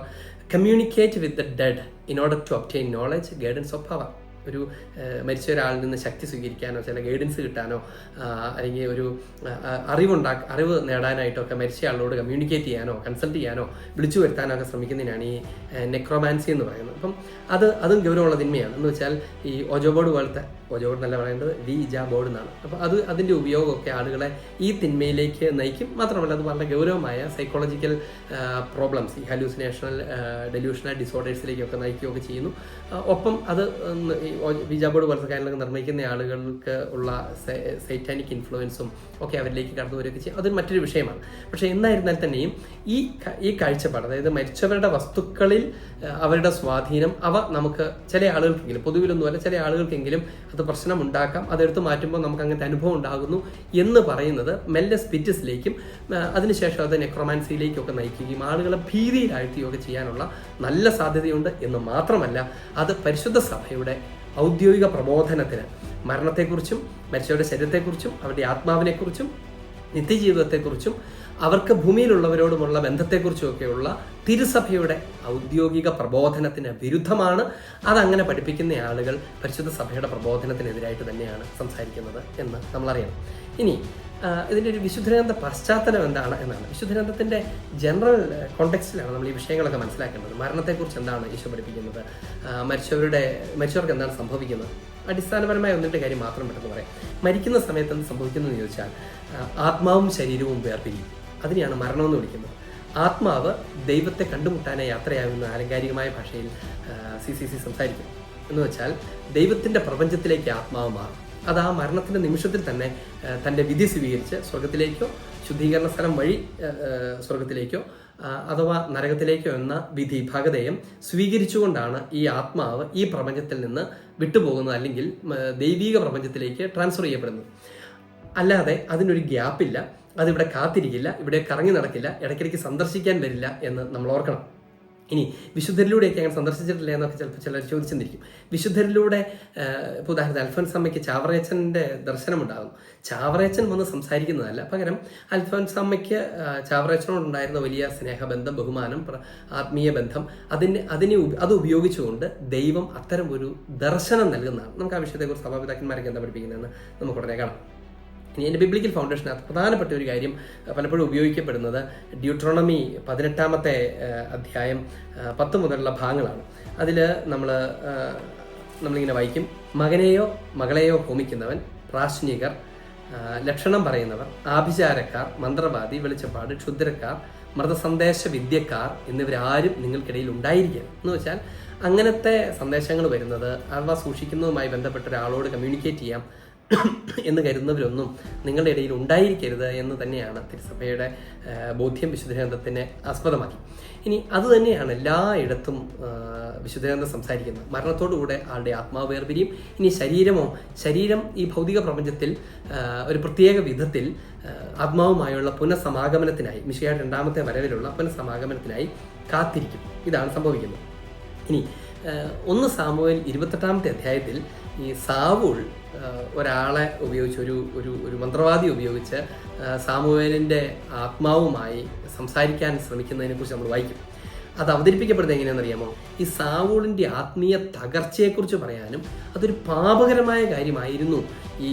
communicate with the dead in order to obtain knowledge, guidance of power. ഒരു മരിച്ച ഒരാളിൽ നിന്ന് ശക്തി സ്വീകരിക്കാനോ ചില ഗൈഡൻസ് കിട്ടാനോ അല്ലെങ്കിൽ ഒരു അറിവ് നേടാനായിട്ടൊക്കെ മരിച്ച ആളോട് കമ്മ്യൂണിക്കേറ്റ് ചെയ്യാനോ കൺസൾട്ട് ചെയ്യാനോ വിളിച്ചു വരുത്താനോ ഒക്കെ ശ്രമിക്കുന്നതിനാണ് ഈ നെക്രോമാൻസി എന്ന് പറയുന്നത്. അപ്പം അതും ഗൗരവമുള്ള തിന്മയാണ്. എന്ന് വെച്ചാൽ ഈ ഓജോബോർഡ് പോലത്തെ, ഓജോബോർഡ് എന്നല്ല പറയേണ്ടത്, വിജാ ബോർഡ് എന്നാണ്. അപ്പോൾ അതിൻ്റെ ഉപയോഗമൊക്കെ ആളുകളെ ഈ തിന്മയിലേക്ക് നയിക്കും. മാത്രമല്ല അത് വളരെ ഗൗരവമായ സൈക്കോളജിക്കൽ പ്രോബ്ലംസ്, ഈ ഹലൂസിനേഷണൽ ഡെലൂഷണൽ ഡിസോർഡേഴ്സിലേക്കൊക്കെ നയിക്കുകയൊക്കെ ചെയ്യുന്നു. ഒപ്പം അത് വിജാ ബോർഡ് പോലത്തെ കാര്യങ്ങളൊക്കെ നിർമ്മിക്കുന്ന ആളുകൾക്ക് ഉള്ള സൈറ്റാനിക് ഇൻഫ്ലുവൻസും ഒക്കെ അവരിലേക്ക് കടന്നു വരികയൊക്കെ ചെയ്യും. അതൊരു മറ്റൊരു വിഷയമാണ്. പക്ഷേ എന്നായിരുന്നാൽ തന്നെയും ഈ കാഴ്ചപ്പാട്, അതായത് മരിച്ചവരുടെ വസ്തുക്കളിൽ അവരുടെ സ്വാധീനം, അവ നമുക്ക് ചില ആളുകൾക്കെങ്കിലും, പൊതുവിലൊന്നുമല്ല ചില ആളുകൾക്കെങ്കിലും അത് പ്രശ്നമുണ്ടാക്കാം, അതെടുത്ത് മാറ്റുമ്പോൾ നമുക്ക് അങ്ങനത്തെ അനുഭവം ഉണ്ടാകുന്നു എന്ന് പറയുന്നത് മെല്ലെ സ്പിരിറ്റിസിലേക്കും അതിനുശേഷം അത് നെക്രോമാൻസിയിലേക്കൊക്കെ നയിക്കുകയും ആളുകളെ ഭീതിയിലാഴ്ത്തുകയൊക്കെ ചെയ്യാനുള്ള നല്ല സാധ്യതയുണ്ട് എന്ന് മാത്രമല്ല, അത് പരിശുദ്ധ സഭയുടെ ഔദ്യോഗിക പ്രബോധനത്തിന് മരണത്തെക്കുറിച്ചും മരിച്ചവരുടെ ശരീരത്തെക്കുറിച്ചും അവരുടെ ആത്മാവിനെക്കുറിച്ചും നിത്യജീവിതത്തെക്കുറിച്ചും അവർക്ക് ഭൂമിയിലുള്ളവരോടുമുള്ള ബന്ധത്തെക്കുറിച്ചുമൊക്കെയുള്ള തിരുസഭയുടെ ഔദ്യോഗിക പ്രബോധനത്തിന് വിരുദ്ധമാണ്. അതങ്ങനെ പഠിപ്പിക്കുന്ന ആളുകൾ പരിശുദ്ധ സഭയുടെ പ്രബോധനത്തിനെതിരായിട്ട് തന്നെയാണ് സംസാരിക്കുന്നത് എന്ന് നമ്മളറിയണം. ഇനി ഇതിൻ്റെ ഒരു വിശുദ്ധഗ്രന്ഥ പശ്ചാത്തലം എന്താണ് എന്നാണ്. വിശുദ്ധഗ്രന്ഥത്തിൻ്റെ ജനറൽ കോണ്ടെക്സ്റ്റിലാണ് നമ്മൾ ഈ വിഷയങ്ങളൊക്കെ മനസ്സിലാക്കേണ്ടത്. മരണത്തെക്കുറിച്ച് എന്താണ് ഈശോ പഠിപ്പിക്കുന്നത്, മരിച്ചവർക്ക് എന്താണ് സംഭവിക്കുന്നത്. അടിസ്ഥാനപരമായ ഒന്നിൻ്റെ കാര്യം മാത്രം പെട്ടെന്ന് പറയാം. മരിക്കുന്ന സമയത്ത് എന്ത് സംഭവിക്കുന്നു എന്ന് ചോദിച്ചാൽ ആത്മാവും ശരീരവും വേർപിരിയും. അതിനെയാണ് മരണമെന്ന് വിളിക്കുന്നത്. ആത്മാവ് ദൈവത്തെ കണ്ടുമുട്ടാനായി യാത്രയാകുന്ന ആലങ്കാരികമായ ഭാഷയിൽ CCC സംസാരിക്കും. എന്ന് വെച്ചാൽ ദൈവത്തിൻ്റെ പ്രപഞ്ചത്തിലേക്ക് ആത്മാവ് മാറും. അത് ആ മരണത്തിൻ്റെ നിമിഷത്തിൽ തന്നെ തൻ്റെ വിധി സ്വീകരിച്ച് സ്വർഗത്തിലേക്കോ, ശുദ്ധീകരണ സ്ഥലം വഴി സ്വർഗത്തിലേക്കോ അഥവാ നരകത്തിലേക്കോ എന്ന വിധി ഭാഗതയും സ്വീകരിച്ചുകൊണ്ടാണ് ഈ ആത്മാവ് ഈ പ്രപഞ്ചത്തിൽ നിന്ന് വിട്ടുപോകുന്നത്, അല്ലെങ്കിൽ ദൈവിക പ്രപഞ്ചത്തിലേക്ക് ട്രാൻസ്ഫർ ചെയ്യപ്പെടുന്നത്. അല്ലാതെ അതിനൊരു ഗ്യാപ്പില്ല. അതിവിടെ കാത്തിരിക്കില്ല, ഇവിടെ കറങ്ങി നടക്കില്ല, ഇടയ്ക്കിടയ്ക്ക് സന്ദർശിക്കാൻ വരില്ല എന്ന് നമ്മൾ ഓർക്കണം. ഇനി വിശുദ്ധരിലൂടെയൊക്കെ അങ്ങനെ സന്ദർശിച്ചിട്ടില്ല എന്നൊക്കെ ചിലപ്പോൾ ചിലർ ചോദിച്ചെന്നിരിക്കും. വിശുദ്ധരിലൂടെ ഇപ്പോൾ ഉദാഹരണത്തിന് അൽഫോൻസാമ്മയ്ക്ക് ചാവറയച്ചൻ്റെ ദർശനമുണ്ടാകും. ചാവറയച്ചൻ വന്ന് സംസാരിക്കുന്നതല്ല, പകരം അൽഫോൻസാമ്മയ്ക്ക് ചാവറയച്ചനോടുണ്ടായിരുന്ന വലിയ സ്നേഹബന്ധം, ബഹുമാനം, ആത്മീയ ബന്ധം, അത് ഉപയോഗിച്ചുകൊണ്ട് ദൈവം അത്തരം ഒരു ദർശനം നൽകുന്നതാണ്. നമുക്ക് ആ വിഷയത്തെക്കുറിച്ച് സഭാപിതാക്കന്മാരൊക്കെ എന്താ പഠിപ്പിക്കുന്നതെന്ന് നമുക്ക് ഉടനെ കാണാം. ഇനി എൻ്റെ ബിബ്ലിക്കൽ ഫൗണ്ടേഷനകത്ത് പ്രധാനപ്പെട്ട ഒരു കാര്യം പലപ്പോഴും ഉപയോഗിക്കപ്പെടുന്നത് ഡ്യൂട്രോണമി 18-ാമത്തെ അധ്യായം 10 മുതലുള്ള ഭാഗങ്ങളാണ്. അതിൽ നമ്മളിങ്ങനെ വായിക്കും: മകനെയോ മകളെയോ ഹോമിക്കുന്നവൻ, പ്രാശ്നികർ, ലക്ഷണം പറയുന്നവർ, ആഭിചാരക്കാർ, മന്ത്രവാദി, വെളിച്ചപ്പാട്, ക്ഷുദ്രക്കാർ, മൃതസന്ദേശ വിദ്യക്കാർ എന്നിവരാരും നിങ്ങൾക്കിടയിൽ ഉണ്ടായിരിക്കരുത്. എന്ന് വെച്ചാൽ അങ്ങനത്തെ സന്ദേശങ്ങൾ വരുന്നത് അവ സൂക്ഷിക്കുന്നതുമായി ബന്ധപ്പെട്ട ഒരാളോട് കമ്മ്യൂണിക്കേറ്റ് ചെയ്യാം എന്ന് കരുതുന്നവരൊന്നും നിങ്ങളുടെ ഇടയിൽ ഉണ്ടായിരിക്കരുത് എന്ന് തന്നെയാണ് തിരുസഭയുടെ ബോധ്യം വിശുദ്ധഗ്രന്ഥത്തിനെ ആസ്പദമാക്കി. ഇനി അതുതന്നെയാണ് എല്ലായിടത്തും വിശുദ്ധഗ്രന്ഥം സംസാരിക്കുന്നത്. മരണത്തോടുകൂടെ ആളുടെ ആത്മാവ് വേർപിരിയും. ഇനി ശരീരം ഈ ഭൗതിക പ്രപഞ്ചത്തിൽ ഒരു പ്രത്യേക വിധത്തിൽ ആത്മാവുമായുള്ള പുനഃസമാഗമനത്തിനായി, മിശിഹായുടെ 2ാമത്തെ വരവിലുള്ള പുനഃസമാഗമനത്തിനായി കാത്തിരിക്കും. ഇതാണ് സംഭവിക്കുന്നത്. ഇനി 1 സാമുവേൽ 28-ാമത്തെ അധ്യായത്തിൽ ഈ സാവൂൾ ഒരാളെ ഉപയോഗിച്ച് ഒരു മന്ത്രവാദി ഉപയോഗിച്ച് സാമുവേലിൻ്റെ ആത്മാവുമായി സംസാരിക്കാൻ ശ്രമിക്കുന്നതിനെ കുറിച്ച് നമ്മൾ വായിക്കും. അത് അവതരിപ്പിക്കപ്പെടുന്നത് എങ്ങനെയാണെന്നറിയാമോ? ഈ സാവൂളിൻ്റെ ആത്മീയ തകർച്ചയെക്കുറിച്ച് പറയാനും അതൊരു പാപകരമായ കാര്യമായിരുന്നു ഈ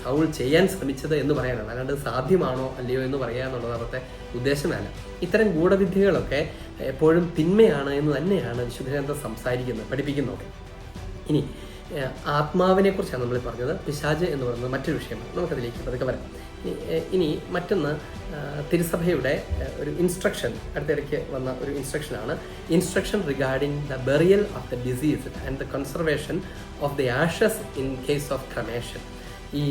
സൗൾ ചെയ്യാൻ ശ്രമിച്ചത് എന്ന് പറയാനാണ്. അല്ലാണ്ട് സാധ്യമാണോ അല്ലയോ എന്ന് പറയുക എന്നുള്ളത് അവിടുത്തെ ഉദ്ദേശമല്ല. ഇത്തരം ഗൂഢവിദ്യകളൊക്കെ എപ്പോഴും തിന്മയാണ് എന്ന് തന്നെയാണ് വിശുദ്ധഗ്രന്ഥം സംസാരിക്കുന്നത്, പഠിപ്പിക്കുന്നതൊക്കെ. ഇനി ആത്മാവിനെ കുറിച്ചാണ് നമ്മൾ പറഞ്ഞത്. പിശാച് എന്ന് പറയുന്നത് മറ്റൊരു വിഷയമാണ്. നമുക്കതിലേക്ക് പതുക്കെ വരാം. ഇനി മറ്റൊന്ന് തിരുസഭയുടെ ഒരു ഇൻസ്ട്രക്ഷൻ, അടുത്തിടയ്ക്ക് വന്ന ഒരു ഇൻസ്ട്രക്ഷനാണ് instruction regarding the burial of the deceased and the conservation of the ashes in case of cremation. ഈ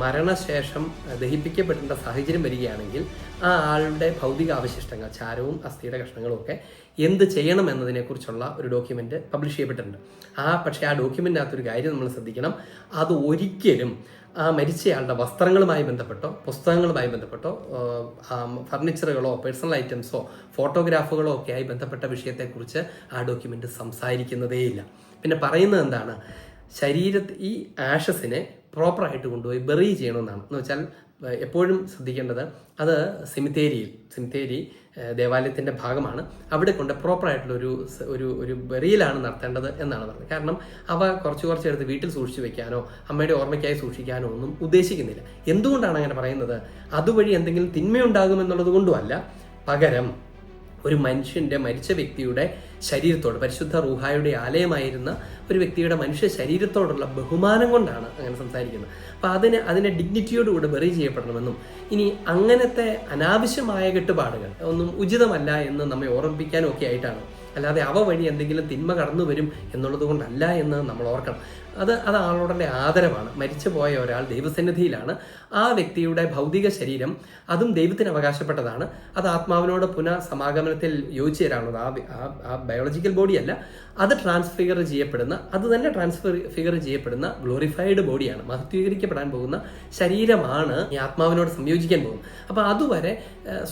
മരണശേഷം ദഹിപ്പിക്കപ്പെടേണ്ട സാഹചര്യം വരികയാണെങ്കിൽ ആ ആളുടെ ഭൗതിക അവശിഷ്ടങ്ങൾ, ചാരവും അസ്ഥിയുടെ കഷ്ണങ്ങളും ഒക്കെ എന്ത് ചെയ്യണം എന്നതിനെക്കുറിച്ചുള്ള ഒരു ഡോക്യുമെൻ്റ് പബ്ലിഷ് ചെയ്യപ്പെട്ടിട്ടുണ്ട്. പക്ഷേ ആ ഡോക്യുമെൻറ്റിനകത്തൊരു കാര്യം നമ്മൾ ശ്രദ്ധിക്കണം. അത് ഒരിക്കലും ആ മരിച്ചയാളുടെ വസ്ത്രങ്ങളുമായി ബന്ധപ്പെട്ടോ പുസ്തകങ്ങളുമായി ബന്ധപ്പെട്ടോ ഫർണിച്ചറുകളോ പേഴ്സണൽ ഐറ്റംസോ ഫോട്ടോഗ്രാഫുകളോ ഒക്കെ ആയി ബന്ധപ്പെട്ട വിഷയത്തെക്കുറിച്ച് ആ ഡോക്യുമെൻ്റ് സംസാരിക്കുന്നതേയില്ല. പിന്നെ പറയുന്നത് എന്താണ്? ഈ ആഷസിനെ പ്രോപ്പറായിട്ട് കൊണ്ടുപോയി ബെറി ചെയ്യണമെന്നാണ്. എന്ന് വെച്ചാൽ എപ്പോഴും ശ്രദ്ധിക്കേണ്ടത് അത് സെമിത്തേരി ദേവാലയത്തിൻ്റെ ഭാഗമാണ്. അവിടെ കൊണ്ട് പ്രോപ്പറായിട്ടുള്ള ഒരു ബെറിയിലാണ് നടത്തേണ്ടത് എന്നാണ് പറഞ്ഞത്. കാരണം അവ കുറച്ച് എടുത്ത് വീട്ടിൽ സൂക്ഷിച്ചു വെക്കാനോ അമ്മയുടെ ഓർമ്മയ്ക്കായി സൂക്ഷിക്കാനോ ഒന്നും ഉദ്ദേശിക്കുന്നില്ല. എന്തുകൊണ്ടാണ് അങ്ങനെ പറയുന്നത്? അതുവഴി എന്തെങ്കിലും തിന്മയുണ്ടാകുമെന്നുള്ളത് കൊണ്ടുമല്ല, പകരം ഒരു മരിച്ച വ്യക്തിയുടെ ശരീരത്തോട്, പരിശുദ്ധ റൂഹായുടെ ആലയമായിരുന്ന ഒരു വ്യക്തിയുടെ മനുഷ്യ ശരീരത്തോടുള്ള ബഹുമാനം കൊണ്ടാണ് അങ്ങനെ സംസാരിക്കുന്നത്. അപ്പം അതിനെ ഡിഗ്നിറ്റിയോടുകൂടെ ബെറി ചെയ്യപ്പെടണമെന്നും ഇനി അങ്ങനത്തെ അനാവശ്യമായ കെട്ടുപാടുകൾ ഒന്നും ഉചിതമല്ല എന്ന് നമ്മെ ഓർമ്മിപ്പിക്കാനും ഒക്കെ ആയിട്ടാണ്. അല്ലാതെ അവ വഴി എന്തെങ്കിലും തിന്മ കടന്നു വരും എന്നുള്ളത് കൊണ്ടല്ല എന്ന് നമ്മൾ ഓർക്കണം. അത് ആളോടെ ആദരവാണ്. മരിച്ചു പോയ ഒരാൾ ദൈവസന്നിധിയിലാണ്. ആ വ്യക്തിയുടെ ഭൗതിക ശരീരം അതും ദൈവത്തിന് അവകാശപ്പെട്ടതാണ്. അത് ആത്മാവിനോട് പുനഃസമാഗമനത്തിൽ യോജിച്ചു തരാനുള്ളത്. ആ ബയോളജിക്കൽ ബോഡിയല്ല, അത് ട്രാൻസ്ഫിഗർ ചെയ്യപ്പെടുന്ന ഗ്ലോറിഫൈഡ് ബോഡിയാണ്. മഹത്വീകരിക്കപ്പെടാൻ പോകുന്ന ശരീരമാണ് ഈ ആത്മാവിനോട് സംയോജിക്കാൻ പോകുന്നത്. അപ്പോൾ അതുവരെ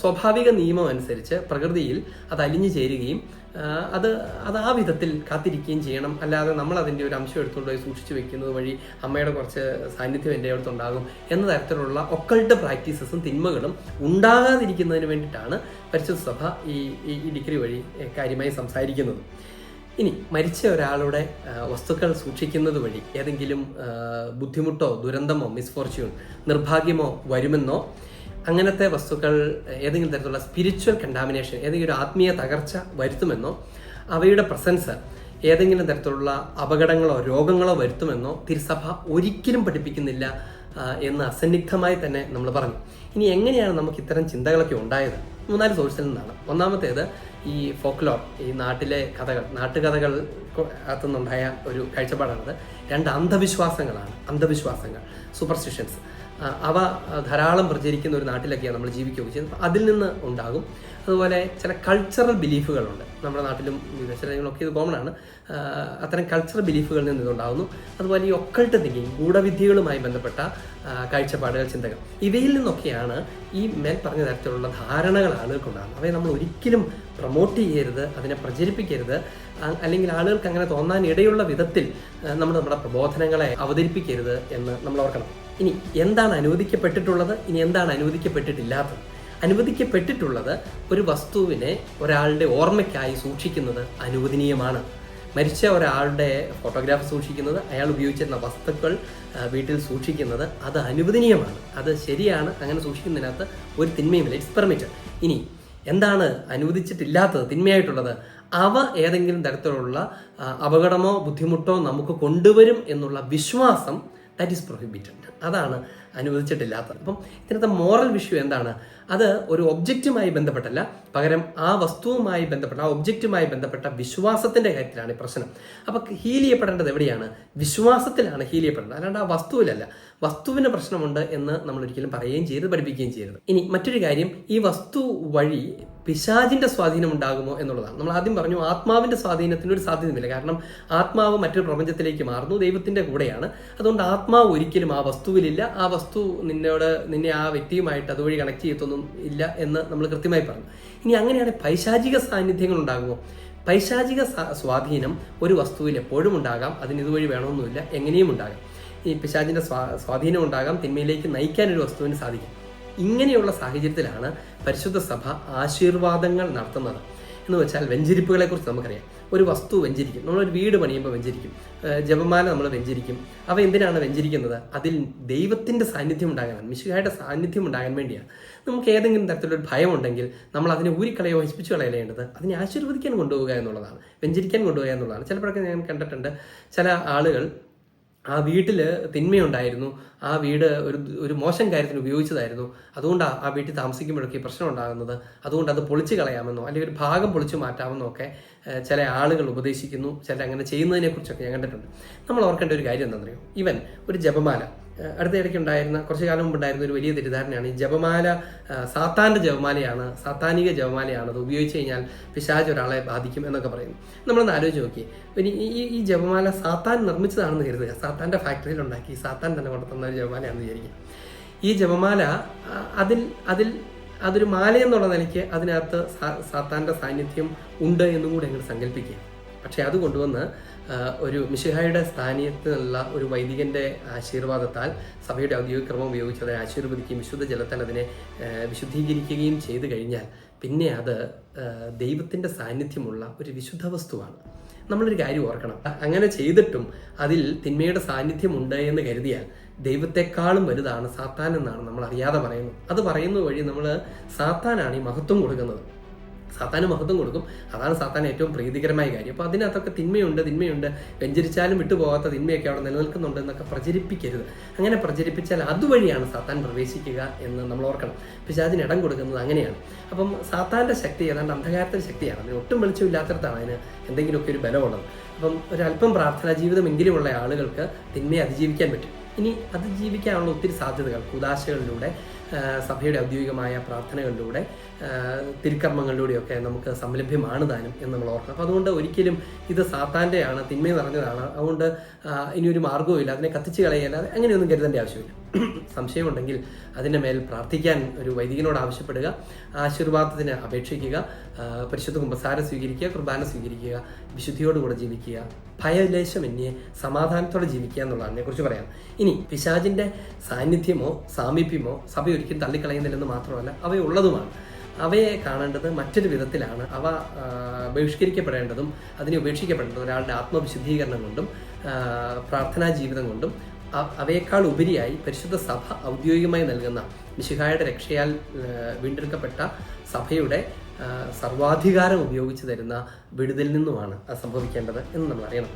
സ്വാഭാവിക നിയമം അനുസരിച്ച് പ്രകൃതിയിൽ അത് അലിഞ്ഞു ചേരുകയും അത് ആ വിധത്തിൽ കാത്തിരിക്കുകയും ചെയ്യണം. അല്ലാതെ നമ്മൾ അതിൻ്റെ ഒരു അംശം എടുത്തുകൊണ്ടുപോയി സൂക്ഷിച്ചു വെക്കുന്നത് വഴി അമ്മയുടെ കുറച്ച് സാന്നിധ്യം എൻ്റെ അടുത്തുണ്ടാകും എന്ന തരത്തിലുള്ള ഒക്കൾട്ട് പ്രാക്ടീസസും തിന്മകളും ഉണ്ടാകാതിരിക്കുന്നതിന് വേണ്ടിയിട്ടാണ് പരിശുദ്ധ സഭ ഈ ഡിഗ്രി വഴി കാര്യമായി സംസാരിക്കുന്നത്. ഇനി മരിച്ച ഒരാളുടെ വസ്തുക്കൾ സൂക്ഷിക്കുന്നത് വഴി ഏതെങ്കിലും ബുദ്ധിമുട്ടോ ദുരന്തമോ മിസ്ഫോർച്യൂൺ നിർഭാഗ്യമോ വരുമെന്നോ, അങ്ങനത്തെ വസ്തുക്കൾ ഏതെങ്കിലും തരത്തിലുള്ള സ്പിരിച്വൽ കണ്ടാമിനേഷൻ, ഏതെങ്കിലും ഒരു ആത്മീയ തകർച്ച വരുത്തുമെന്നോ, അവയുടെ പ്രസൻസ് ഏതെങ്കിലും തരത്തിലുള്ള അപകടങ്ങളോ രോഗങ്ങളോ വരുത്തുമെന്നോ തിരുസഭ ഒരിക്കലും പഠിപ്പിക്കുന്നില്ല എന്ന് അസന്നിഗ്ധമായി തന്നെ നമ്മൾ പറഞ്ഞു. ഇനി എങ്ങനെയാണ് നമുക്ക് ഇത്തരം ചിന്തകളൊക്കെ ഉണ്ടായത്? 3-4 സോഴ്സിൽ നിന്നാണ്. ഒന്നാമത്തേത് ഈ ഫോക്ലോർ, ഈ നാട്ടുകഥകൾ അകത്തുനിന്നുണ്ടായ ഒരു കാഴ്ചപ്പാടാണത്. 2 അന്ധവിശ്വാസങ്ങൾ, സൂപ്പർസ്റ്റിഷൻസ്. അവ ധാരാളം പ്രചരിക്കുന്ന ഒരു നാട്ടിലൊക്കെയാണ് നമ്മൾ ജീവിക്കുകയൊക്കെ ചെയ്യുന്നത്. അതിൽ നിന്ന് ഉണ്ടാകും. അതുപോലെ ചില കൾച്ചറൽ ബിലീഫുകളുണ്ട് നമ്മുടെ നാട്ടിലും വിദേശ രാജ്യങ്ങളൊക്കെ ഇത് കോമൺ ആണ്. അത്തരം കൾച്ചറൽ ബിലീഫുകളിൽ നിന്ന് ഇതുണ്ടാകുന്നു. അതുപോലെ ഈ ഒക്കൾട്ട് തിങ്കിങ്, ഗൂഢവിദ്യകളുമായി ബന്ധപ്പെട്ട കാഴ്ചപ്പാടുകൾ, ചിന്തകൾ, ഇവയിൽ നിന്നൊക്കെയാണ് ഈ മേൽ പറഞ്ഞ തരത്തിലുള്ള ധാരണകൾ ആളുകൾക്കുണ്ടാകുന്നത്. അവയെ നമ്മൾ ഒരിക്കലും പ്രൊമോട്ട് ചെയ്യരുത്, അതിനെ പ്രചരിപ്പിക്കരുത്, അല്ലെങ്കിൽ ആളുകൾക്ക് അങ്ങനെ തോന്നാൻ ഇടയുള്ള വിധത്തിൽ നമ്മുടെ പ്രബോധനങ്ങളെ അവതരിപ്പിക്കരുത് എന്ന് നമ്മൾ ഓർക്കണം. ഇനി എന്താണ് അനുവദിക്കപ്പെട്ടിട്ടുള്ളത്, ഇനി എന്താണ് അനുവദിക്കപ്പെട്ടിട്ടില്ലാത്തത്? അനുവദിക്കപ്പെട്ടിട്ടുള്ളത് ഒരു വസ്തുവിനെ ഒരാളുടെ ഓർമ്മയ്ക്കായി സൂക്ഷിക്കുന്നത് അനുവദനീയമാണ്. മരിച്ച ഒരാളുടെ ഫോട്ടോഗ്രാഫ് സൂക്ഷിക്കുന്നത്, അയാൾ ഉപയോഗിച്ചിരുന്ന വസ്തുക്കൾ വീട്ടിൽ സൂക്ഷിക്കുന്നത് അത് അനുവദനീയമാണ്, അത് ശരിയാണ്. അങ്ങനെ സൂക്ഷിക്കുന്നതിനകത്ത് ഒരു തിന്മയുമില്ല. It's permitted. ഇനി എന്താണ് അനുവദിച്ചിട്ടില്ലാത്തത്, തിന്മയായിട്ടുള്ളത്? അവ ഏതെങ്കിലും തരത്തിലുള്ള അപകടമോ ബുദ്ധിമുട്ടോ നമുക്ക് കൊണ്ടുവരും എന്നുള്ള വിശ്വാസം, ദാറ്റ് ഈസ് പ്രൊഹിബിറ്റഡ്. അതാണ് അനുവദിച്ചിട്ടില്ലാത്തത്. അപ്പം ഇതിനകത്ത് മോറൽ വിഷ്യൂ എന്താണ്? അത് ഒരു ഒബ്ജക്റ്റുമായി ബന്ധപ്പെട്ടല്ല, പകരം ആ വസ്തുവുമായി ബന്ധപ്പെട്ട, ആ ഒബ്ജക്റ്റുമായി ബന്ധപ്പെട്ട വിശ്വാസത്തിന്റെ കാര്യത്തിലാണ് ഈ പ്രശ്നം. അപ്പം ഹീൽ ചെയ്യപ്പെടേണ്ടത് എവിടെയാണ്? വിശ്വാസത്തിലാണ് ഹീൽ ചെയ്യപ്പെടേണ്ടത്, അല്ലാണ്ട് ആ വസ്തുവിലല്ല. വസ്തുവിന് പ്രശ്നമുണ്ട് എന്ന് നമ്മൾ ഒരിക്കലും പറയുകയും ചെയ്യരുത്, പഠിപ്പിക്കുകയും ചെയ്യരുത്. ഇനി മറ്റൊരു കാര്യം, ഈ വസ്തു വഴി പിശാചിന്റെ സ്വാധീനം ഉണ്ടാകുമോ എന്നുള്ളതാണ്. നമ്മൾ ആദ്യം പറഞ്ഞു ആത്മാവിന്റെ സ്വാധീനത്തിന് ഒരു സാധ്യതയുമില്ല. കാരണം ആത്മാവ് മറ്റൊരു പ്രപഞ്ചത്തിലേക്ക് മാറുന്നു, ദൈവത്തിന്റെ കൂടെയാണ്. അതുകൊണ്ട് ആത്മാവ് ഒരിക്കലും ആ വസ്തുവിലില്ല. ആ വസ്തു നിന്നെ ആ വ്യക്തിയുമായിട്ട് അതുവഴി കണക്ട് ചെയ്യത്തൊന്നും ഇല്ല എന്ന് നമ്മൾ കൃത്യമായി പറഞ്ഞു. ഇനി അങ്ങനെയാണ് പൈശാചിക സാന്നിധ്യങ്ങൾ ഉണ്ടാകുമോ? പൈശാചിക സ്വാധീനം ഒരു വസ്തുവിൽ എപ്പോഴും ഉണ്ടാകാം. അതിന് ഇതുവഴി വേണമെന്നില്ല, എങ്ങനെയും ഉണ്ടാകാം. ഈ പിശാചിന്റെ സ്വാധീനം ഉണ്ടാകാം, തിന്മയിലേക്ക് നയിക്കാൻ ഒരു വസ്തുവിന് സാധിക്കും. ഇങ്ങനെയുള്ള സാഹചര്യത്തിലാണ് പരിശുദ്ധ സഭ ആശീർവാദങ്ങൾ നടത്തുന്നത്. എന്ന് വെച്ചാൽ വെഞ്ചരിപ്പുകളെ കുറിച്ച് നമുക്കറിയാം. ഒരു വസ്തു വെഞ്ചരിക്കും, നമ്മളൊരു വീട് പണിയുമ്പോൾ വെഞ്ചരിക്കും, ജപമാല നമ്മൾ വെഞ്ചരിക്കും. അവ എന്തിനാണ് വെഞ്ചരിക്കുന്നത്? അതിൽ ദൈവത്തിന്റെ സാന്നിധ്യം ഉണ്ടാകാനാണ്, മിശിഹായുടെ സാന്നിധ്യം ഉണ്ടാകാൻ വേണ്ടിയാണ്. നമുക്ക് ഏതെങ്കിലും തരത്തിലൊരു ഭയം ഉണ്ടെങ്കിൽ നമ്മൾ അതിനെ ഊരിക്കളയോ നശിപ്പിച്ചു കളയേണ്ടത് അതിനെ ആശീർവദിക്കാൻ കൊണ്ടുപോവുക എന്നുള്ളതാണ്, വെഞ്ചരിക്കാൻ കൊണ്ടുപോവുക എന്നുള്ളതാണ്. ചിലപ്പോഴൊക്കെ ഞാൻ കണ്ടിട്ടുണ്ട്, ചില ആളുകൾ ആ വീട്ടിൽ തിന്മയുണ്ടായിരുന്നു, ആ വീട് ഒരു മോശം കാര്യത്തിന് ഉപയോഗിച്ചതായിരുന്നു, അതുകൊണ്ടാണ് ആ വീട്ടിൽ താമസിക്കുമ്പോഴൊക്കെ പ്രശ്നം ഉണ്ടാകുന്നത്, അതുകൊണ്ട് അത് പൊളിച്ചു കളയാമെന്നോ അല്ലെങ്കിൽ ഒരു ഭാഗം പൊളിച്ചു മാറ്റാമെന്നോ ഒക്കെ ചില ആളുകൾ ഉപദേശിക്കുന്നു. ചില അങ്ങനെ ചെയ്യുന്നതിനെ കുറിച്ചൊക്കെ ഞാൻ കണ്ടിട്ടുണ്ട്. നമ്മൾ ഓർക്കേണ്ട ഒരു കാര്യം എന്താണെന്നറിയോ? ഇവൻ ഒരു ജപമാല, അടുത്തിടയ്ക്ക് ഉണ്ടായിരുന്ന, കുറച്ചു കാലം മുമ്പ് ഉണ്ടായിരുന്ന ഒരു വലിയ തെറ്റിദ്ധാരണയാണ് ഈ ജപമാല സാത്താന്റെ ജപമാലയാണ്, സാത്താനിക ജപമാലയാണ്, അത് ഉപയോഗിച്ച് കഴിഞ്ഞാൽ പിശാച് ഒരാളെ ബാധിക്കും എന്നൊക്കെ പറയുന്നു. നമ്മളൊന്ന് ആലോചിച്ച് നോക്കി, ഇനി ഈ ജപമാല സാത്താൻ നിർമ്മിച്ചതാണെന്ന് കരുതുക, സാത്താന്റെ ഫാക്ടറിയിൽ ഉണ്ടാക്കി സാത്താൻ തന്നെ കൊണ്ടുതന്ന ഒരു ജപമാലയാണെന്ന് വിചാരിക്കും. ഈ ജപമാല അതൊരു മാലയെന്നുള്ള നിലയ്ക്ക് അതിനകത്ത് സാത്താന്റെ സാന്നിധ്യം ഉണ്ട് എന്നും കൂടെ അങ്ങോട്ട് സങ്കല്പിക്കുക. പക്ഷെ അത് കൊണ്ടുവന്ന് ഒരു മിശിഹായുടെ സ്ഥാനീയത്തിനുള്ള ഒരു വൈദികന്റെ ആശീർവാദത്താൽ സഭയുടെ ഔദ്യോഗിക ക്രമം ഉപയോഗിച്ച് അതിനെ ആശീർവദിക്കുകയും വിശുദ്ധ ജലത്താൽ അതിനെ വിശുദ്ധീകരിക്കുകയും ചെയ്തു കഴിഞ്ഞാൽ പിന്നെ അത് ദൈവത്തിന്റെ സാന്നിധ്യമുള്ള ഒരു വിശുദ്ധ വസ്തുവാണ്. നമ്മളൊരു കാര്യം ഓർക്കണം, അങ്ങനെ ചെയ്തിട്ടും അതിൽ തിന്മയുടെ സാന്നിധ്യം ഉണ്ട് എന്ന് കരുതിയാൽ ദൈവത്തെക്കാളും വലുതാണ് സാത്താൻ എന്നാണ് നമ്മൾ അറിയാതെ പറയുന്നത്. അത് പറയുന്നത് വഴി നമ്മൾ സാത്താനാണ് ഈ മഹത്വം കൊടുക്കുന്നത്. സാത്താന് മഹത്വം കൊടുക്കും, അതാണ് സാത്താൻ ഏറ്റവും പ്രീതികരമായ കാര്യം. അപ്പോൾ അതിനകത്തൊക്കെ തിന്മയുണ്ട്, വെഞ്ചരിച്ചാലും വിട്ടുപോകാത്ത തിന്മയൊക്കെ അവിടെ നിലനിൽക്കുന്നുണ്ട് എന്നൊക്കെ പ്രചരിപ്പിക്കരുത്. അങ്ങനെ പ്രചരിപ്പിച്ചാൽ അതുവഴിയാണ് സാത്താൻ പ്രവേശിക്കുക എന്ന് നമ്മൾ ഓർക്കണം. പിശാചിന് ഇടം കൊടുക്കുന്നത് അങ്ങനെയാണ്. അപ്പം സാത്താന്റെ ശക്തി ഏതാണ്ട് അന്ധകാരത്തിന്റെ ശക്തിയാണ്, അതിന് ഒട്ടും വെളിച്ചമില്ലാത്തടത്താണ് അതിന് എന്തെങ്കിലുമൊക്കെ ഒരു ബലമുള്ളത്. അപ്പം ഒരല്പം പ്രാർത്ഥനാ ജീവിതമെങ്കിലുമുള്ള ആളുകൾക്ക് തിന്മയെ അതിജീവിക്കാൻ പറ്റും. ഇനി അതിജീവിക്കാനുള്ള ഒത്തിരി സാധ്യതകൾ കൂദാശകളിലൂടെ, സഭയുടെ ഔദ്യോഗികമായ പ്രാർത്ഥനകളിലൂടെ, തിരുക്കർമ്മങ്ങളിലൂടെയൊക്കെ നമുക്ക് സംലഭ്യമാണ് താനും എന്ന് നമ്മൾ ഓർക്കണം. അപ്പോൾ അതുകൊണ്ട് ഒരിക്കലും ഇത് സാത്താൻ്റെയാണ്, തിന്മ നിറഞ്ഞതാണ്, അതുകൊണ്ട് ഇനിയൊരു മാർഗ്ഗവും ഇല്ല, അതിനെ കത്തിച്ച് കളയല്ലാതെ അങ്ങനെയൊന്നും കരുതേണ്ട ആവശ്യമില്ല. സംശയമുണ്ടെങ്കിൽ അതിൻ്റെ മേൽ പ്രാർത്ഥിക്കാൻ ഒരു വൈദികനോട് ആവശ്യപ്പെടുക, ആശീർവാദത്തിന് അപേക്ഷിക്കുക, പരിശുദ്ധ കുമ്പസാരം സ്വീകരിക്കുക, കുർബാന സ്വീകരിക്കുക, വിശുദ്ധിയോടുകൂടെ ജീവിക്കുക, ഭയലേശമന്യേ സമാധാനത്തോടെ ജീവിക്കുക എന്നുള്ളതിനെ കുറിച്ച് പറയാം. ഇനി പിശാചിൻ്റെ സാന്നിധ്യമോ സാമീപ്യമോ സഭ ഒരിക്കലും തള്ളിക്കളയുന്നില്ലെന്ന് മാത്രമല്ല, അവയുള്ളതുമാണ്. അവയെ കാണേണ്ടത് മറ്റൊരു വിധത്തിലാണ്. അവ ബഹിഷ്കരിക്കപ്പെടേണ്ടതും അതിനെ ഉപേക്ഷിക്കപ്പെടേണ്ടതും ഒരാളുടെ ആത്മവിശുദ്ധീകരണം കൊണ്ടും പ്രാർത്ഥനാ ജീവിതം കൊണ്ടും അവയേക്കാൾ ഉപരിയായി പരിശുദ്ധ സഭ ഔദ്യോഗികമായി നൽകുന്ന മിശിഹായുടെ രക്ഷയാൽ വീണ്ടെടുക്കപ്പെട്ട സഭയുടെ സർവാധികാരം ഉപയോഗിച്ച് തരുന്ന വിടുതലിൽ നിന്നുമാണ് അത് സംഭവിക്കേണ്ടത് എന്ന് നമ്മൾ അറിയണം.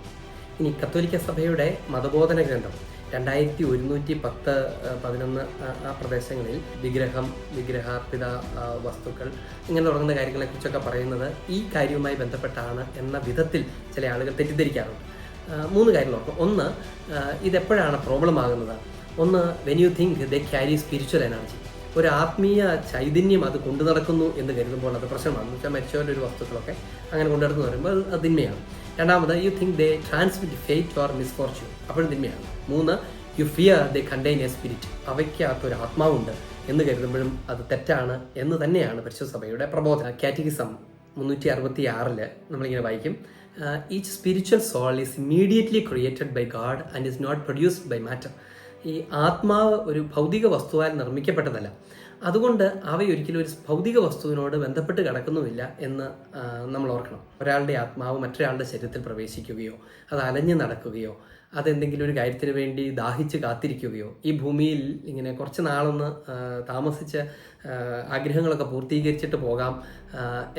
ഇനി കത്തോലിക്ക സഭയുടെ മതബോധന ഗ്രന്ഥം 2110-11 ആ പ്രദേശങ്ങളിൽ വിഗ്രഹാർപ്പിത വസ്തുക്കൾ ഇങ്ങനെ തുടങ്ങുന്ന കാര്യങ്ങളെക്കുറിച്ചൊക്കെ പറയുന്നത് ഈ കാര്യവുമായി ബന്ധപ്പെട്ടാണ് എന്ന വിധത്തിൽ ചില ആളുകൾ തെറ്റിദ്ധരിക്കാറുണ്ട്. 3 കാര്യങ്ങൾ നോക്കാം. ഒന്ന്, ഇതെപ്പോഴാണ് പ്രോബ്ലം ആകുന്നത്? ഒന്ന്, when you think they carry spiritual energy, ഒരു ആത്മീയ ചൈതന്യം അത് കൊണ്ടു നടക്കുന്നു എന്ന് കരുതുമ്പോൾ അത് പ്രശ്നമാണ്. എന്ന് വെച്ചാൽ മരിച്ചവരുടെ ഒരു വസ്തുക്കളൊക്കെ അങ്ങനെ കൊണ്ടു നടക്കുന്നു പറയുമ്പോൾ അത് തിന്മയാണ്. രണ്ടാമത്, you think they transmit fate or misfortune, അപ്പോഴും തിന്മയാണ്. മൂന്ന്, you fear they contain a spirit, അവയ്ക്കകത്തൊരു ആത്മാവുണ്ട് എന്ന് കരുതുമ്പോഴും അത് തെറ്റാണ് എന്ന് തന്നെയാണ് പരിശുദ്ധ സഭയുടെ പ്രബോധനം. കാറ്റഗിസം 366 നമ്മളിങ്ങനെ വായിക്കും, each spiritual soul is immediately created by God and is not produced by matter. ഈ ആത്മാവ് ഒരു ഭൗതിക വസ്തുവാൽ നിർമ്മിക്കപ്പെട്ടതല്ല, അതുകൊണ്ട് അവയൊരിക്കലും ഒരു ഭൗതിക വസ്തുവിനോട് ബന്ധപ്പെട്ട് കിടക്കുന്നുമില്ല എന്ന് നമ്മൾ ഓർക്കണം. ഒരാളുടെ ആത്മാവ് മറ്റൊരാളുടെ ശരീരത്തിൽ പ്രവേശിക്കുകയോ അത് അലഞ്ഞു നടക്കുകയോ അതെന്തെങ്കിലും ഒരു കാര്യത്തിന് വേണ്ടി ദാഹിച്ച് കാത്തിരിക്കുകയോ ഈ ഭൂമിയിൽ ഇങ്ങനെ കുറച്ച് നാളൊന്ന് താമസിച്ച് ആഗ്രഹങ്ങളൊക്കെ പൂർത്തീകരിച്ചിട്ട് പോകാം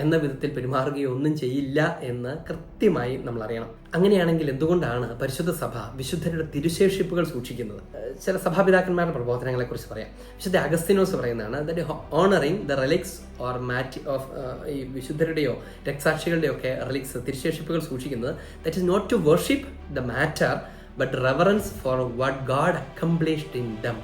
എന്ന വിധത്തിൽ പെരുമാറുകയോ ഒന്നും ചെയ്യില്ല എന്ന് കൃത്യമായി നമ്മൾ അറിയണം. അങ്ങനെയാണെങ്കിൽ എന്തുകൊണ്ടാണ് പരിശുദ്ധ സഭ വിശുദ്ധരുടെ തിരുശേഷിപ്പുകൾ സൂക്ഷിക്കുന്നത്? ചില സഭാപിതാക്കന്മാരുടെ പ്രബോധനങ്ങളെ കുറിച്ച് പറയാം. വിശുദ്ധ അഗസ്തീനോസ് പറയുന്നതാണ്, that honouring the relics or mat of ഈ വിശുദ്ധരുടെയോ രക്തസാക്ഷികളുടെയോ ഒക്കെ റിലിക്സ് തിരുശേഷിപ്പുകൾ സൂക്ഷിക്കുന്നത് that is not to worship the matter but reverence for what God accomplished in them.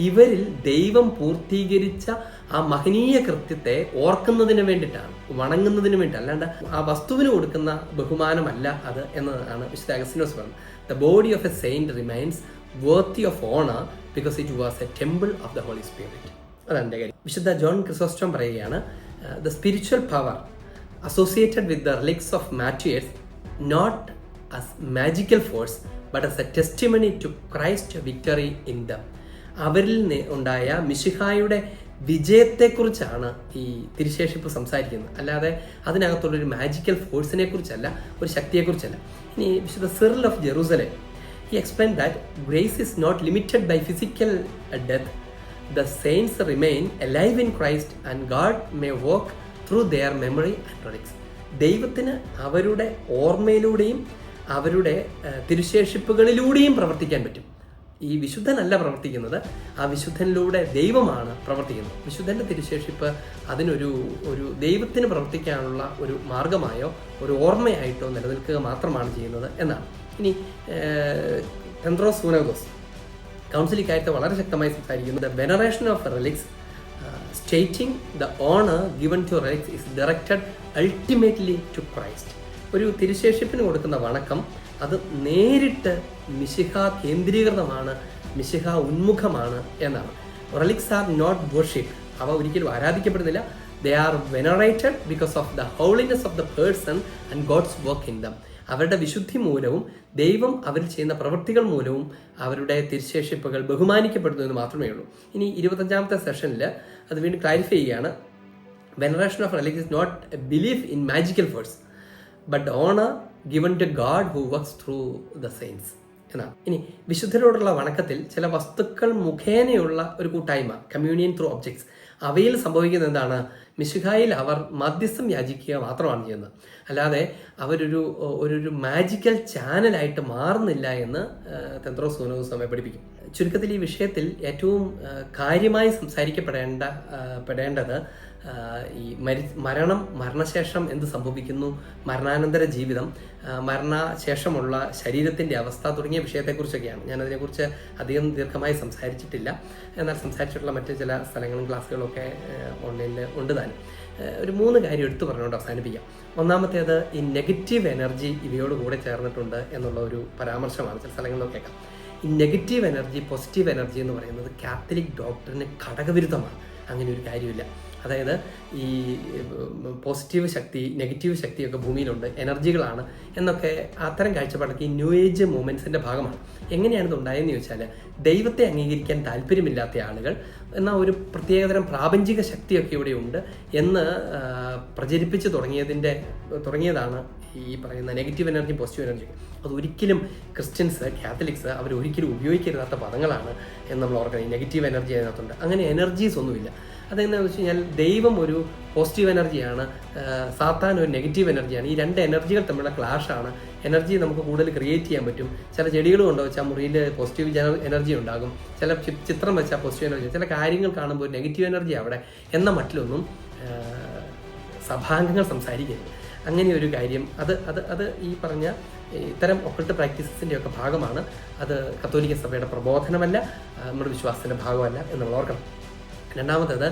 ഇവരിൽ ദൈവം പൂർത്തീകരിച്ച ആ മഹനീയ കൃത്യത്തെ ഓർക്കുന്നതിന് വേണ്ടിയിട്ടാണ്, വണങ്ങുന്നതിന് വേണ്ടി, അല്ലാണ്ട് ആ വസ്തുവിന് കൊടുക്കുന്ന ബഹുമാനമല്ല അത് എന്നതാണ് വിശുദ്ധ അഗസ്തീനോസ് പറഞ്ഞത്. The body of A Saint remains worthy of honor because it was a temple of the Holy Spirit. അതാണ് എൻ്റെ കാര്യം. വിശുദ്ധ ജോൺ ക്രിസോസ്റ്റം പറയുകയാണ്, the spiritual power associated with the relics of martyrs not as magical force but as a testimony to Christ's victory in them. അവരിൽ ഉണ്ടായ മിശിഹായുടെ വിജയത്തെക്കുറിച്ചാണ് ഈ തിരുശേഷിപ്പ് സംസാരിക്കുന്നത്, അല്ലാതെ അതിനകത്തുള്ളൊരു മാജിക്കൽ ഫോഴ്സിനെ കുറിച്ചല്ല, ഒരു ശക്തിയെക്കുറിച്ചല്ല. ഇനി വിശുദ്ധ Cyril of Jerusalem, he explained that grace is not limited by physical death. The saints remain alive in Christ and God may work through their memory and relics. ദൈവത്തിന് അവരുടെ ഓർമ്മയിലൂടെയും അവരുടെ തിരുശേഷിപ്പുകളിലൂടെയും പ്രവർത്തിക്കാൻ പറ്റും. ഈ വിശുദ്ധനല്ല പ്രവർത്തിക്കുന്നത്, ആ വിശുദ്ധനിലൂടെ ദൈവമാണ് പ്രവർത്തിക്കുന്നത്. വിശുദ്ധൻ്റെ തിരുശേഷിപ്പ് അതിനൊരു ദൈവത്തിന് പ്രവർത്തിക്കാനുള്ള ഒരു മാർഗമായോ ഒരു ഓർമ്മയായിട്ടോ നിലനിൽക്കുക മാത്രമാണ് ചെയ്യുന്നത് എന്നാണ്. ഇനി തെന്ത്രോസ് സൂനോദോസ് കൗൺസിൽ ഇക്കാര്യത്തെ വളരെ ശക്തമായി സംസാരിക്കുന്നു. The veneration of relics stating the honour given to relics is directed ultimately to Christ. ഒരു തിരുശേഷിപ്പിന് കൊടുക്കുന്ന വണക്കം അത് നേരിട്ട് മിശിഹ കേന്ദ്രീകൃതമാണ്, മിശിഹ ഉന്മുഖമാണ് എന്നാണ്. റിലിക്സ് ആർ നോട്ട് വർഷിപ്പ്, അവ ഒരിക്കലും ആരാധിക്കപ്പെടുന്നില്ല. They are venerated because of the holiness of the person and God's work in them. അവരുടെ വിശുദ്ധി മൂലവും ദൈവം അവരിൽ ചെയ്യുന്ന പ്രവൃത്തികൾ മൂലവും അവരുടെ തിരുശേഷിപ്പുകൾ ബഹുമാനിക്കപ്പെടുന്നു എന്ന് മാത്രമേ ഉള്ളൂ. ഇനി 25ാമത്തെ സെഷനിൽ അത് വീണ്ടും ക്ലാരിഫൈ ചെയ്യുകയാണ്. Veneration of relics is not a belief in magical force but honour given to God who works through the saints എന്നാണ്. ഇനി വിശുദ്ധരോടുള്ള വണക്കത്തിൽ ചില വസ്തുക്കൾ മുഖേനയുള്ള ഒരു കൂട്ടായ്മ, കമ്മ്യൂണിയൻ ത്രൂ ഒബ്ജക്ട്സ്, അവയിൽ സംഭവിക്കുന്നത് എന്താണ്? മിശിഹായിൽ അവർ മധ്യസ്ഥം യാചിക്കുക മാത്രമാണ് ചെയ്യുന്നത്, അല്ലാതെ അവരൊരു മാജിക്കൽ ചാനലായിട്ട് മാറുന്നില്ല എന്ന് തെന്ത്രോസ് സൂനോദോസ് നമ്മെ പഠിപ്പിക്കും. ചുരുക്കത്തിൽ ഈ വിഷയത്തിൽ ഏറ്റവും കാര്യമായി സംസാരിക്കപ്പെടേണ്ടത് ഈ മരണശേഷം എന്ത് സംഭവിക്കുന്നു, മരണാനന്തര ജീവിതം, മരണശേഷമുള്ള ശരീരത്തിൻ്റെ അവസ്ഥ തുടങ്ങിയ വിഷയത്തെക്കുറിച്ചൊക്കെയാണ്. ഞാനതിനെക്കുറിച്ച് അധികം ദീർഘമായി സംസാരിച്ചിട്ടില്ല, എന്നാൽ സംസാരിച്ചിട്ടുള്ള മറ്റ് ചില സ്ഥലങ്ങളും ക്ലാസ്സുകളൊക്കെ ഓൺലൈനിൽ ഉണ്ട് താനും. ഒരു 3 കാര്യം എടുത്തു പറഞ്ഞുകൊണ്ട് അവസാനിപ്പിക്കാം. ഒന്നാമത്തേത്, ഈ നെഗറ്റീവ് എനർജി ഇവയോട് കൂടെ ചേർന്നിട്ടുണ്ട് എന്നുള്ള ഒരു പരാമർശമാണ് ചില സ്ഥലങ്ങളിലൊക്കെ കേൾക്കാം. ഈ നെഗറ്റീവ് എനർജി പോസിറ്റീവ് എനർജി എന്ന് പറയുന്നത് കാത്തലിക് ഡോക്ടറിന് ഘടകവിരുദ്ധമാണ്. അങ്ങനെ ഒരു കാര്യമില്ല. അതായത് ഈ പോസിറ്റീവ് ശക്തി നെഗറ്റീവ് ശക്തിയൊക്കെ ഭൂമിയിലുണ്ട്, എനർജികളാണ് എന്നൊക്കെ അത്തരം കാഴ്ചപ്പാടൊക്കെ ഈ ന്യൂ ഏജ് മൂവ്മെൻറ്റ്സിൻ്റെ ഭാഗമാണ്. എങ്ങനെയാണ് ഇത് ഉണ്ടായെന്ന് ചോദിച്ചാൽ, ദൈവത്തെ അംഗീകരിക്കാൻ താല്പര്യമില്ലാത്ത ആളുകൾ എന്നാൽ ഒരു പ്രത്യേകതരം പ്രാപഞ്ചിക ശക്തിയൊക്കെ ഇവിടെ ഉണ്ട് എന്ന് പ്രചരിപ്പിച്ച് തുടങ്ങിയതാണ് ഈ പറയുന്ന നെഗറ്റീവ് എനർജി പോസിറ്റീവ് എനർജി. അതൊരിക്കലും ക്രിസ്ത്യൻസ് കാത്തലിക്സ് അവർ ഒരിക്കലും ഉപയോഗിക്കരുതാത്ത പദങ്ങളാണ് എന്ന് നമ്മൾ ഓർക്കണം. ഈ നെഗറ്റീവ് എനർജി അതിനകത്തുണ്ട്. അങ്ങനെ എനർജീസ് ഒന്നുമില്ല. അതെന്താണെന്ന് വെച്ച് കഴിഞ്ഞാൽ ദൈവം ഒരു പോസിറ്റീവ് എനർജിയാണ്, സാത്താൻ ഒരു നെഗറ്റീവ് എനർജിയാണ്. ഈ 2 എനർജികൾ തമ്മിലുള്ള ക്ലാഷാണ്. എനർജി നമുക്ക് കൂടുതൽ ക്രിയേറ്റ് ചെയ്യാൻ പറ്റും. ചില ചെടികൾ കൊണ്ട് വെച്ചാൽ മുറിയിൽ പോസിറ്റീവ് എനർജി ഉണ്ടാകും, ചില ചിത്രം വെച്ചാൽ പോസിറ്റീവ് എനർജി, ചില കാര്യങ്ങൾ കാണുമ്പോൾ ഒരു നെഗറ്റീവ് എനർജി അവിടെ എന്ന മട്ടിലൊന്നും സഭാംഗങ്ങൾ സംസാരിക്കരുത്. അങ്ങനെ ഒരു കാര്യം അത് ഈ പറഞ്ഞ ഇത്തരം ഒക്കൾട്ട് പ്രാക്ടീസസിൻ്റെയൊക്കെ ഭാഗമാണ്. അത് കത്തോലിക്ക സഭയുടെ പ്രബോധനമല്ല, നമ്മുടെ വിശ്വാസത്തിൻ്റെ ഭാഗമല്ല എന്ന് നമ്മൾ ഓർക്കണം. രണ്ടാമത്തേത്,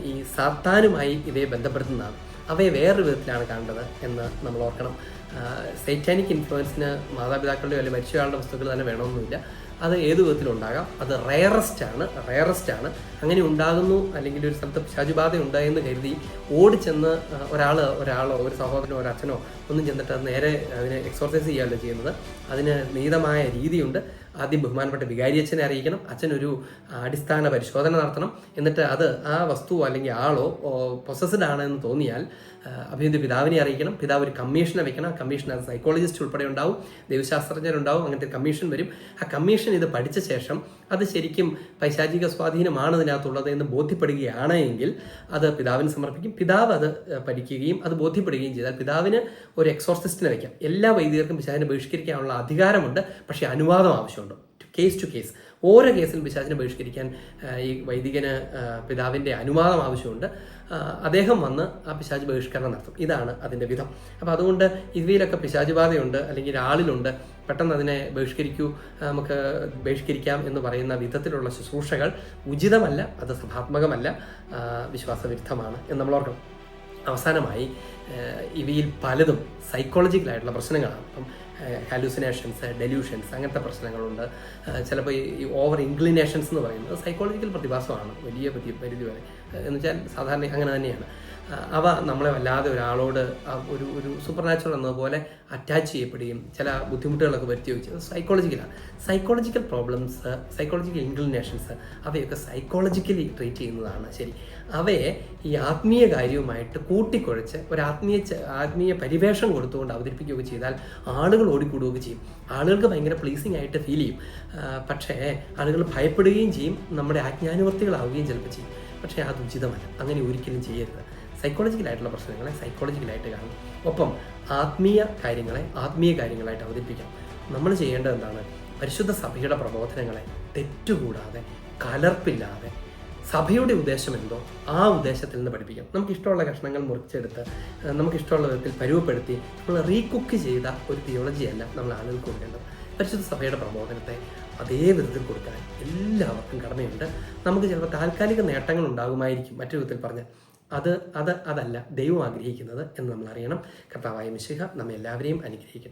ഈ സാത്താനുമായി ഇവയെ ബന്ധപ്പെടുത്തുന്നതാണ്. അവയെ വേറൊരു വിധത്തിലാണ് കാണേണ്ടത് എന്ന് നമ്മൾ ഓർക്കണം. സൈറ്റാനിക് ഇൻഫ്ലുവൻസിന് മാതാപിതാക്കളുടെ അല്ലെങ്കിൽ മരിച്ചയാളുടെ വസ്തുക്കൾ തന്നെ വേണമെന്നില്ല. അത് ഏത് വിധത്തിലുണ്ടാകാം. അത് റയറസ്റ്റ് ആണ്. അങ്ങനെ ഉണ്ടാകുന്നു, അല്ലെങ്കിൽ ഒരു സ്ഥലത്ത് പിശാചുബാധ ഉണ്ടായെന്ന് കരുതി ഓടിച്ചെന്ന് ഒരാളോ ഒരു സഹോദരനോ ഒരു അച്ഛനോ ഒന്നും ചെന്നിട്ട് അത് നേരെ അതിനെ എക്സോർസൈസ് ചെയ്യുകയല്ല ചെയ്യുന്നത്. അതിന് നിയതമായ രീതിയുണ്ട്. ആദ്യം ബഹുമാനപ്പെട്ട വികാരിയച്ഛനെ അറിയിക്കണം. അച്ഛനൊരു അടിസ്ഥാന പരിശോധന നടത്തണം. എന്നിട്ട് അത് ആ വസ്തു അല്ലെങ്കിൽ ആളോ പൊസസ്ഡ് ആണെന്ന് തോന്നിയാൽ അഭിനന്ദ പിതാവിനെ അറിയിക്കണം. പിതാവ് ഒരു കമ്മീഷനെ വെക്കണം. ആ കമ്മീഷൻ അത് സൈക്കോളജിസ്റ്റ് ഉൾപ്പെടെ ഉണ്ടാവും, ദൈവശാസ്ത്രജ്ഞരുണ്ടാവും. അങ്ങനത്തെ കമ്മീഷൻ വരും. ആ കമ്മീഷൻ ഇത് പഠിച്ച ശേഷം അത് ശരിക്കും പൈശാചിക സ്വാധീനമാണ് ഇതിനകത്തുള്ളത് എന്ന് ബോധ്യപ്പെടുകയാണ് എങ്കിൽ അത് പിതാവിന് സമർപ്പിക്കും. പിതാവ് അത് പഠിക്കുകയും അത് ബോധ്യപ്പെടുകയും ചെയ്താൽ പിതാവിന് ഒരു എക്സോർസിസ്റ്റിനെ വയ്ക്കാം. എല്ലാ വൈദികർക്കും പിശാചിനെ ബഹിഷ്കരിക്കാനുള്ള അധികാരമുണ്ട്. പക്ഷേ അനുവാദം ആവശ്യമുണ്ട്. കേസ് ടു കേസ്, ഓരോ കേസിലും പിശാചിനെ ബഹിഷ്കരിക്കാൻ ഈ വൈദികന് പിതാവിൻ്റെ അനുവാദം ആവശ്യമുണ്ട്. അദ്ദേഹം വന്ന് ആ പിശാച് ബഹിഷ്കരണം നടത്തും. ഇതാണ് അതിൻ്റെ വിധം. അപ്പോൾ അതുകൊണ്ട് ഇവയിലൊക്കെ പിശാചുബാധയുണ്ട് അല്ലെങ്കിൽ ആളിലുണ്ട്, പെട്ടെന്ന് അതിനെ നമുക്ക് ബഹിഷ്കരിക്കാം എന്ന് പറയുന്ന വിധത്തിലുള്ള ശുശ്രൂഷകൾ ഉചിതമല്ല, അത് സഭാത്മകമല്ല, വിശ്വാസവിരുദ്ധമാണ് എന്ന് നമ്മൾ ഓർക്കണം. അവസാനമായി, ഇവയിൽ പലതും സൈക്കോളജിക്കലായിട്ടുള്ള പ്രശ്നങ്ങളാണ്. അപ്പം ഹാലൂസിനേഷൻസ്, ഡെല്യൂഷൻസ്, അങ്ങനത്തെ പ്രശ്നങ്ങളുണ്ട്. ചിലപ്പോൾ ഈ ഓവർ ഇൻക്ലിനേഷൻസ് എന്ന് പറയുന്നത് സൈക്കോളജിക്കൽ പ്രതിഭാസമാണ് വലിയ പരിധി വരെ. എന്ന് വെച്ചാൽ സാധാരണ അങ്ങനെ തന്നെയാണ്. അവ നമ്മളെ വല്ലാതെ ഒരാളോട് ഒരു സൂപ്പർ നാച്ചുറൽ എന്നതുപോലെ അറ്റാച്ച് ചെയ്യപ്പെടുകയും ചില ബുദ്ധിമുട്ടുകളൊക്കെ വരുത്തി വെച്ച് സൈക്കോളജിക്കലാണ്. സൈക്കോളജിക്കൽ പ്രോബ്ലംസ്, സൈക്കോളജിക്കൽ ഇൻക്ലിനേഷൻസ് അവയൊക്കെ സൈക്കോളജിക്കലി ട്രീറ്റ് ചെയ്യുന്നതാണ് ശരി. അവയെ ഈ ആത്മീയ കാര്യവുമായിട്ട് കൂട്ടിക്കുഴച്ച് ഒരു ആത്മീയ പരിവേഷം കൊടുത്തുകൊണ്ട് അവതരിപ്പിക്കുകയൊക്കെ ചെയ്താൽ ആളുകൾ ഓടിക്കൂടുകയൊക്കെ ചെയ്യും. ആളുകൾക്ക് ഭയങ്കര പ്ലീസിങ് ആയിട്ട് ഫീൽ ചെയ്യും. പക്ഷേ ആളുകൾ ഭയപ്പെടുകയും ചെയ്യും, നമ്മുടെ ആജ്ഞാനുവർത്തികളാവുകയും ചിലപ്പോൾ ചെയ്യും. പക്ഷേ അത് ഉചിതമല്ല. അങ്ങനെ ഒരിക്കലും ചെയ്യരുത്. സൈക്കോളജിക്കലായിട്ടുള്ള പ്രശ്നങ്ങളെ സൈക്കോളജിക്കലായിട്ട് കാണും. ഒപ്പം ആത്മീയ കാര്യങ്ങളായിട്ട് അവതരിപ്പിക്കാം. നമ്മൾ ചെയ്യേണ്ടത് എന്താണ്? പരിശുദ്ധ സഭയുടെ പ്രബോധനങ്ങളെ തെറ്റുകൂടാതെ, കലർപ്പില്ലാതെ, സഭയുടെ ഉദ്ദേശം എന്തോ ആ ഉദ്ദേശത്തിൽ നിന്ന് പഠിപ്പിക്കാം. നമുക്കിഷ്ടമുള്ള കഷ്ണങ്ങൾ മുറിച്ചെടുത്ത് നമുക്കിഷ്ടമുള്ള വിധത്തിൽ പരുവപ്പെടുത്തി നമ്മൾ റീകുക്ക് ചെയ്ത ഒരു തിയോളജിയല്ല നമ്മൾ ആളുകൾക്ക് കൊടുക്കേണ്ടത്. പരിശുദ്ധ സഭയുടെ പ്രബോധനത്തെ അതേ വിധത്തിൽ കൊടുക്കാൻ എല്ലാവർക്കും കടമയുണ്ട്. നമുക്ക് ചിലപ്പോൾ താൽക്കാലിക നേട്ടങ്ങൾ ഉണ്ടാകുമായിരിക്കും, മറ്റൊരു വിധത്തിൽ പറഞ്ഞാൽ അതല്ല ദൈവം ആഗ്രഹിക്കുന്നത് എന്ന് നമ്മൾ അറിയണം. കർത്താവായ മിശിഹ നമ്മെ എല്ലാവരെയും അനുഗ്രഹിക്കട്ടെ.